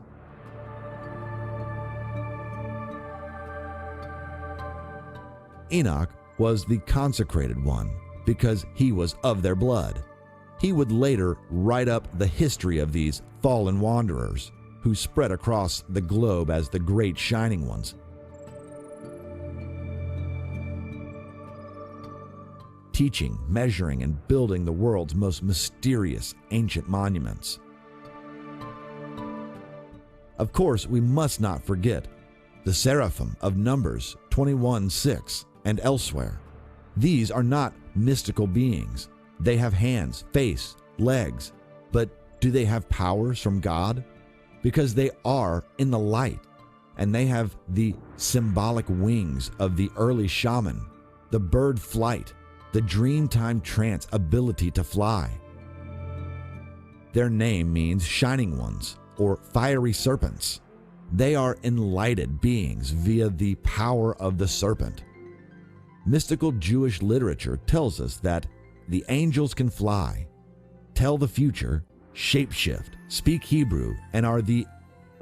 Enoch was the consecrated one because he was of their blood. He would later write up the history of these fallen wanderers who spread across the globe as the great shining ones. Teaching, measuring, and building the world's most mysterious ancient monuments. Of course, we must not forget the seraphim of Numbers 21:6 and elsewhere. These are not mystical beings. They have hands, face, legs, but do they have powers from God? Because they are in the light, and they have the symbolic wings of the early shaman, the bird flight, the dreamtime trance ability to fly. Their name means shining ones or fiery serpents. They are enlightened beings via the power of the serpent. Mystical Jewish literature tells us that the angels can fly, tell the future, shapeshift, speak Hebrew, and are the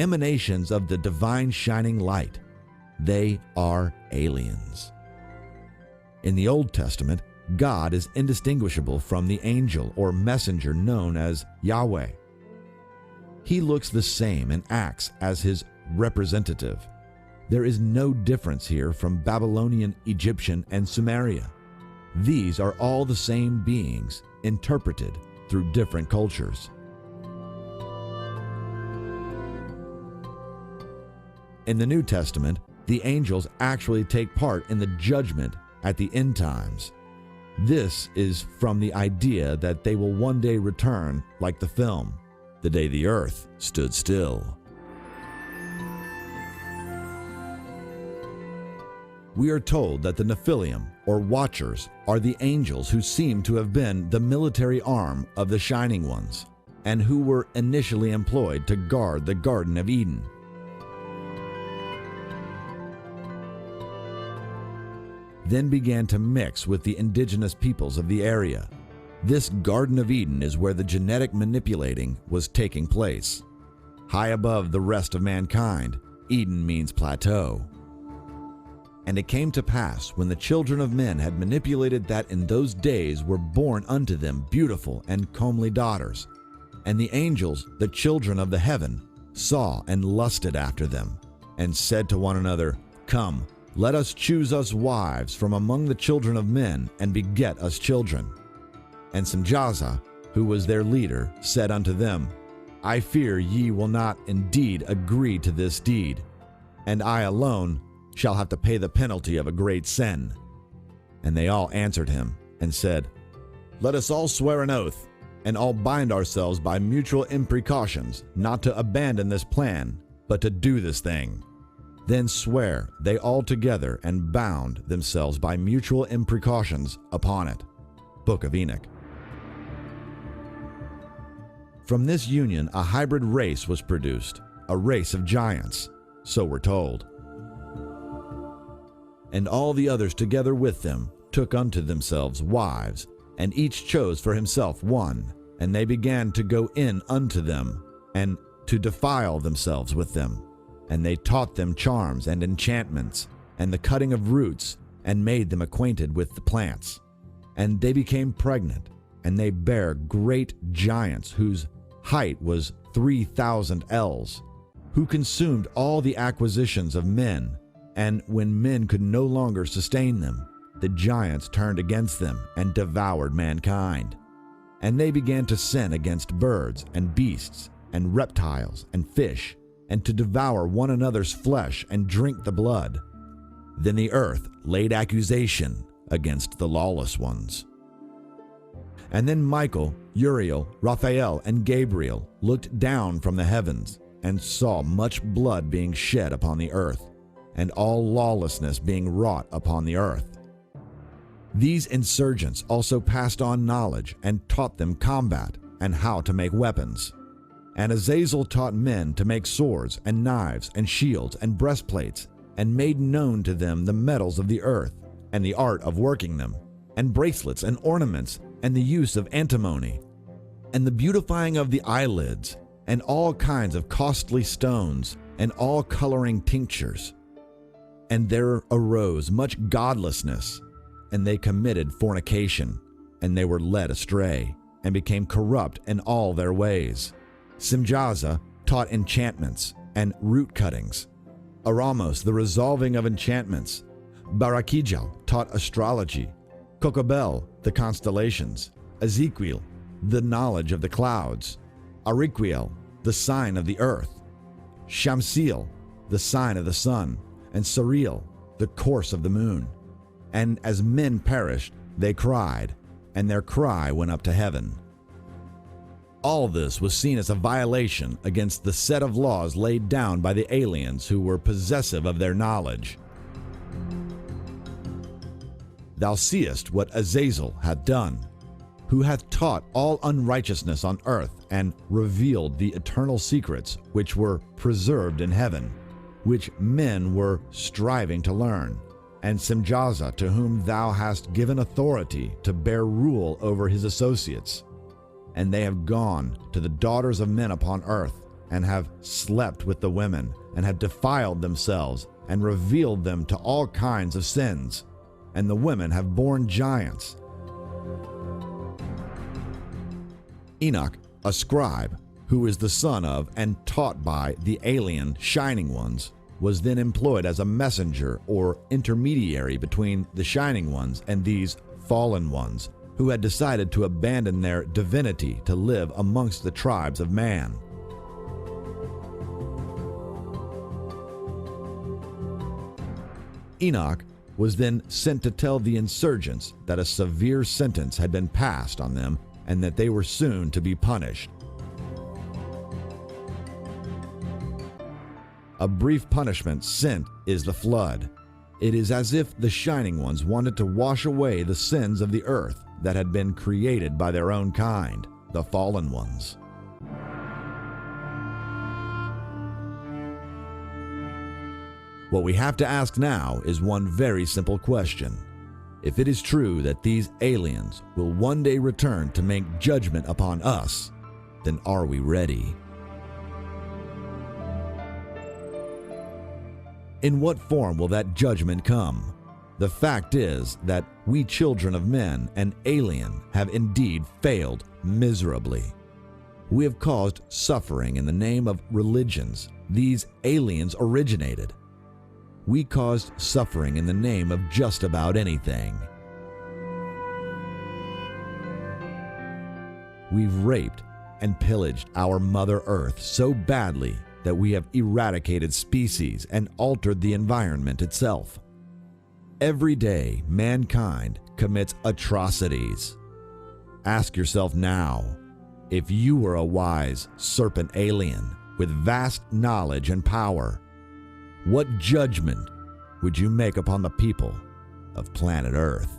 emanations of the divine shining light. They are aliens. In the Old Testament, God is indistinguishable from the angel or messenger known as Yahweh. He looks the same and acts as his representative. There is no difference here from Babylonian, Egyptian, and Sumeria. These are all the same beings interpreted through different cultures. In the New Testament, the angels actually take part in the judgment at the end times. This is from the idea that they will one day return like the film, The Day the Earth Stood Still. We are told that the Nephilim or watchers, are the angels who seem to have been the military arm of the Shining Ones, and who were initially employed to guard the Garden of Eden. Then began to mix with the indigenous peoples of the area. This Garden of Eden is where the genetic manipulating was taking place. High above the rest of mankind, Eden means plateau. And it came to pass, when the children of men had manipulated, that in those days were born unto them beautiful and comely daughters. And the angels, the children of the heaven, saw and lusted after them, and said to one another, Come, let us choose us wives from among the children of men, and beget us children. And Simjaza, who was their leader, said unto them, I fear ye will not indeed agree to this deed, and I alone shall have to pay the penalty of a great sin. And they all answered him, and said, Let us all swear an oath, and all bind ourselves by mutual imprecautions, not to abandon this plan, but to do this thing. Then swear they all together, and bound themselves by mutual imprecautions upon it. Book of Enoch. From this union a hybrid race was produced, a race of giants, so we're told. And all the others together with them took unto themselves wives, and each chose for himself one, and they began to go in unto them, and to defile themselves with them. And they taught them charms and enchantments, and the cutting of roots, and made them acquainted with the plants. And they became pregnant, and they bare great giants, whose height was 3,000 ells, who consumed all the acquisitions of men. And when men could no longer sustain them, the giants turned against them and devoured mankind. And they began to sin against birds and beasts and reptiles and fish, and to devour one another's flesh and drink the blood. Then the earth laid accusation against the lawless ones. And then Michael, Uriel, Raphael, and Gabriel looked down from the heavens, and saw much blood being shed upon the earth, and all lawlessness being wrought upon the earth. These insurgents also passed on knowledge, and taught them combat, and how to make weapons. And Azazel taught men to make swords, and knives, and shields, and breastplates, and made known to them the metals of the earth, and the art of working them, and bracelets, and ornaments, and the use of antimony, and the beautifying of the eyelids, and all kinds of costly stones, and all coloring tinctures. And there arose much godlessness, and they committed fornication, and they were led astray, and became corrupt in all their ways. Simjaza taught enchantments and root cuttings. Aramos the resolving of enchantments. Barakijal taught astrology. Kokobel the constellations. Ezekiel the knowledge of the clouds. Ariquiel the sign of the earth. Shamsiel the sign of the sun. And Sariel the course of the moon. And as men perished, they cried, and their cry went up to heaven. All this was seen as a violation against the set of laws laid down by the aliens who were possessive of their knowledge. Thou seest what Azazel hath done, who hath taught all unrighteousness on earth, and revealed the eternal secrets which were preserved in heaven, which men were striving to learn. And Simjaza, to whom thou hast given authority to bear rule over his associates. And they have gone to the daughters of men upon earth, and have slept with the women, and have defiled themselves, and revealed them to all kinds of sins. And the women have borne giants. Enoch, a scribe, who is the son of and taught by the alien Shining Ones, was then employed as a messenger or intermediary between the Shining Ones and these fallen ones, who had decided to abandon their divinity to live amongst the tribes of man. Enoch was then sent to tell the insurgents that a severe sentence had been passed on them, and that they were soon to be punished. A brief punishment sent is the flood. It is as if the Shining Ones wanted to wash away the sins of the earth that had been created by their own kind, the fallen ones. What we have to ask now is one very simple question. If it is true that these aliens will one day return to make judgment upon us, then are we ready? In what form will that judgment come? The fact is that we children of men and alien have indeed failed miserably. We have caused suffering in the name of religions these aliens originated. We caused suffering in the name of just about anything. We've raped and pillaged our Mother Earth so badly that we have eradicated species and altered the environment itself. Every day, mankind commits atrocities. Ask yourself now, if you were a wise serpent alien with vast knowledge and power, what judgment would you make upon the people of planet Earth?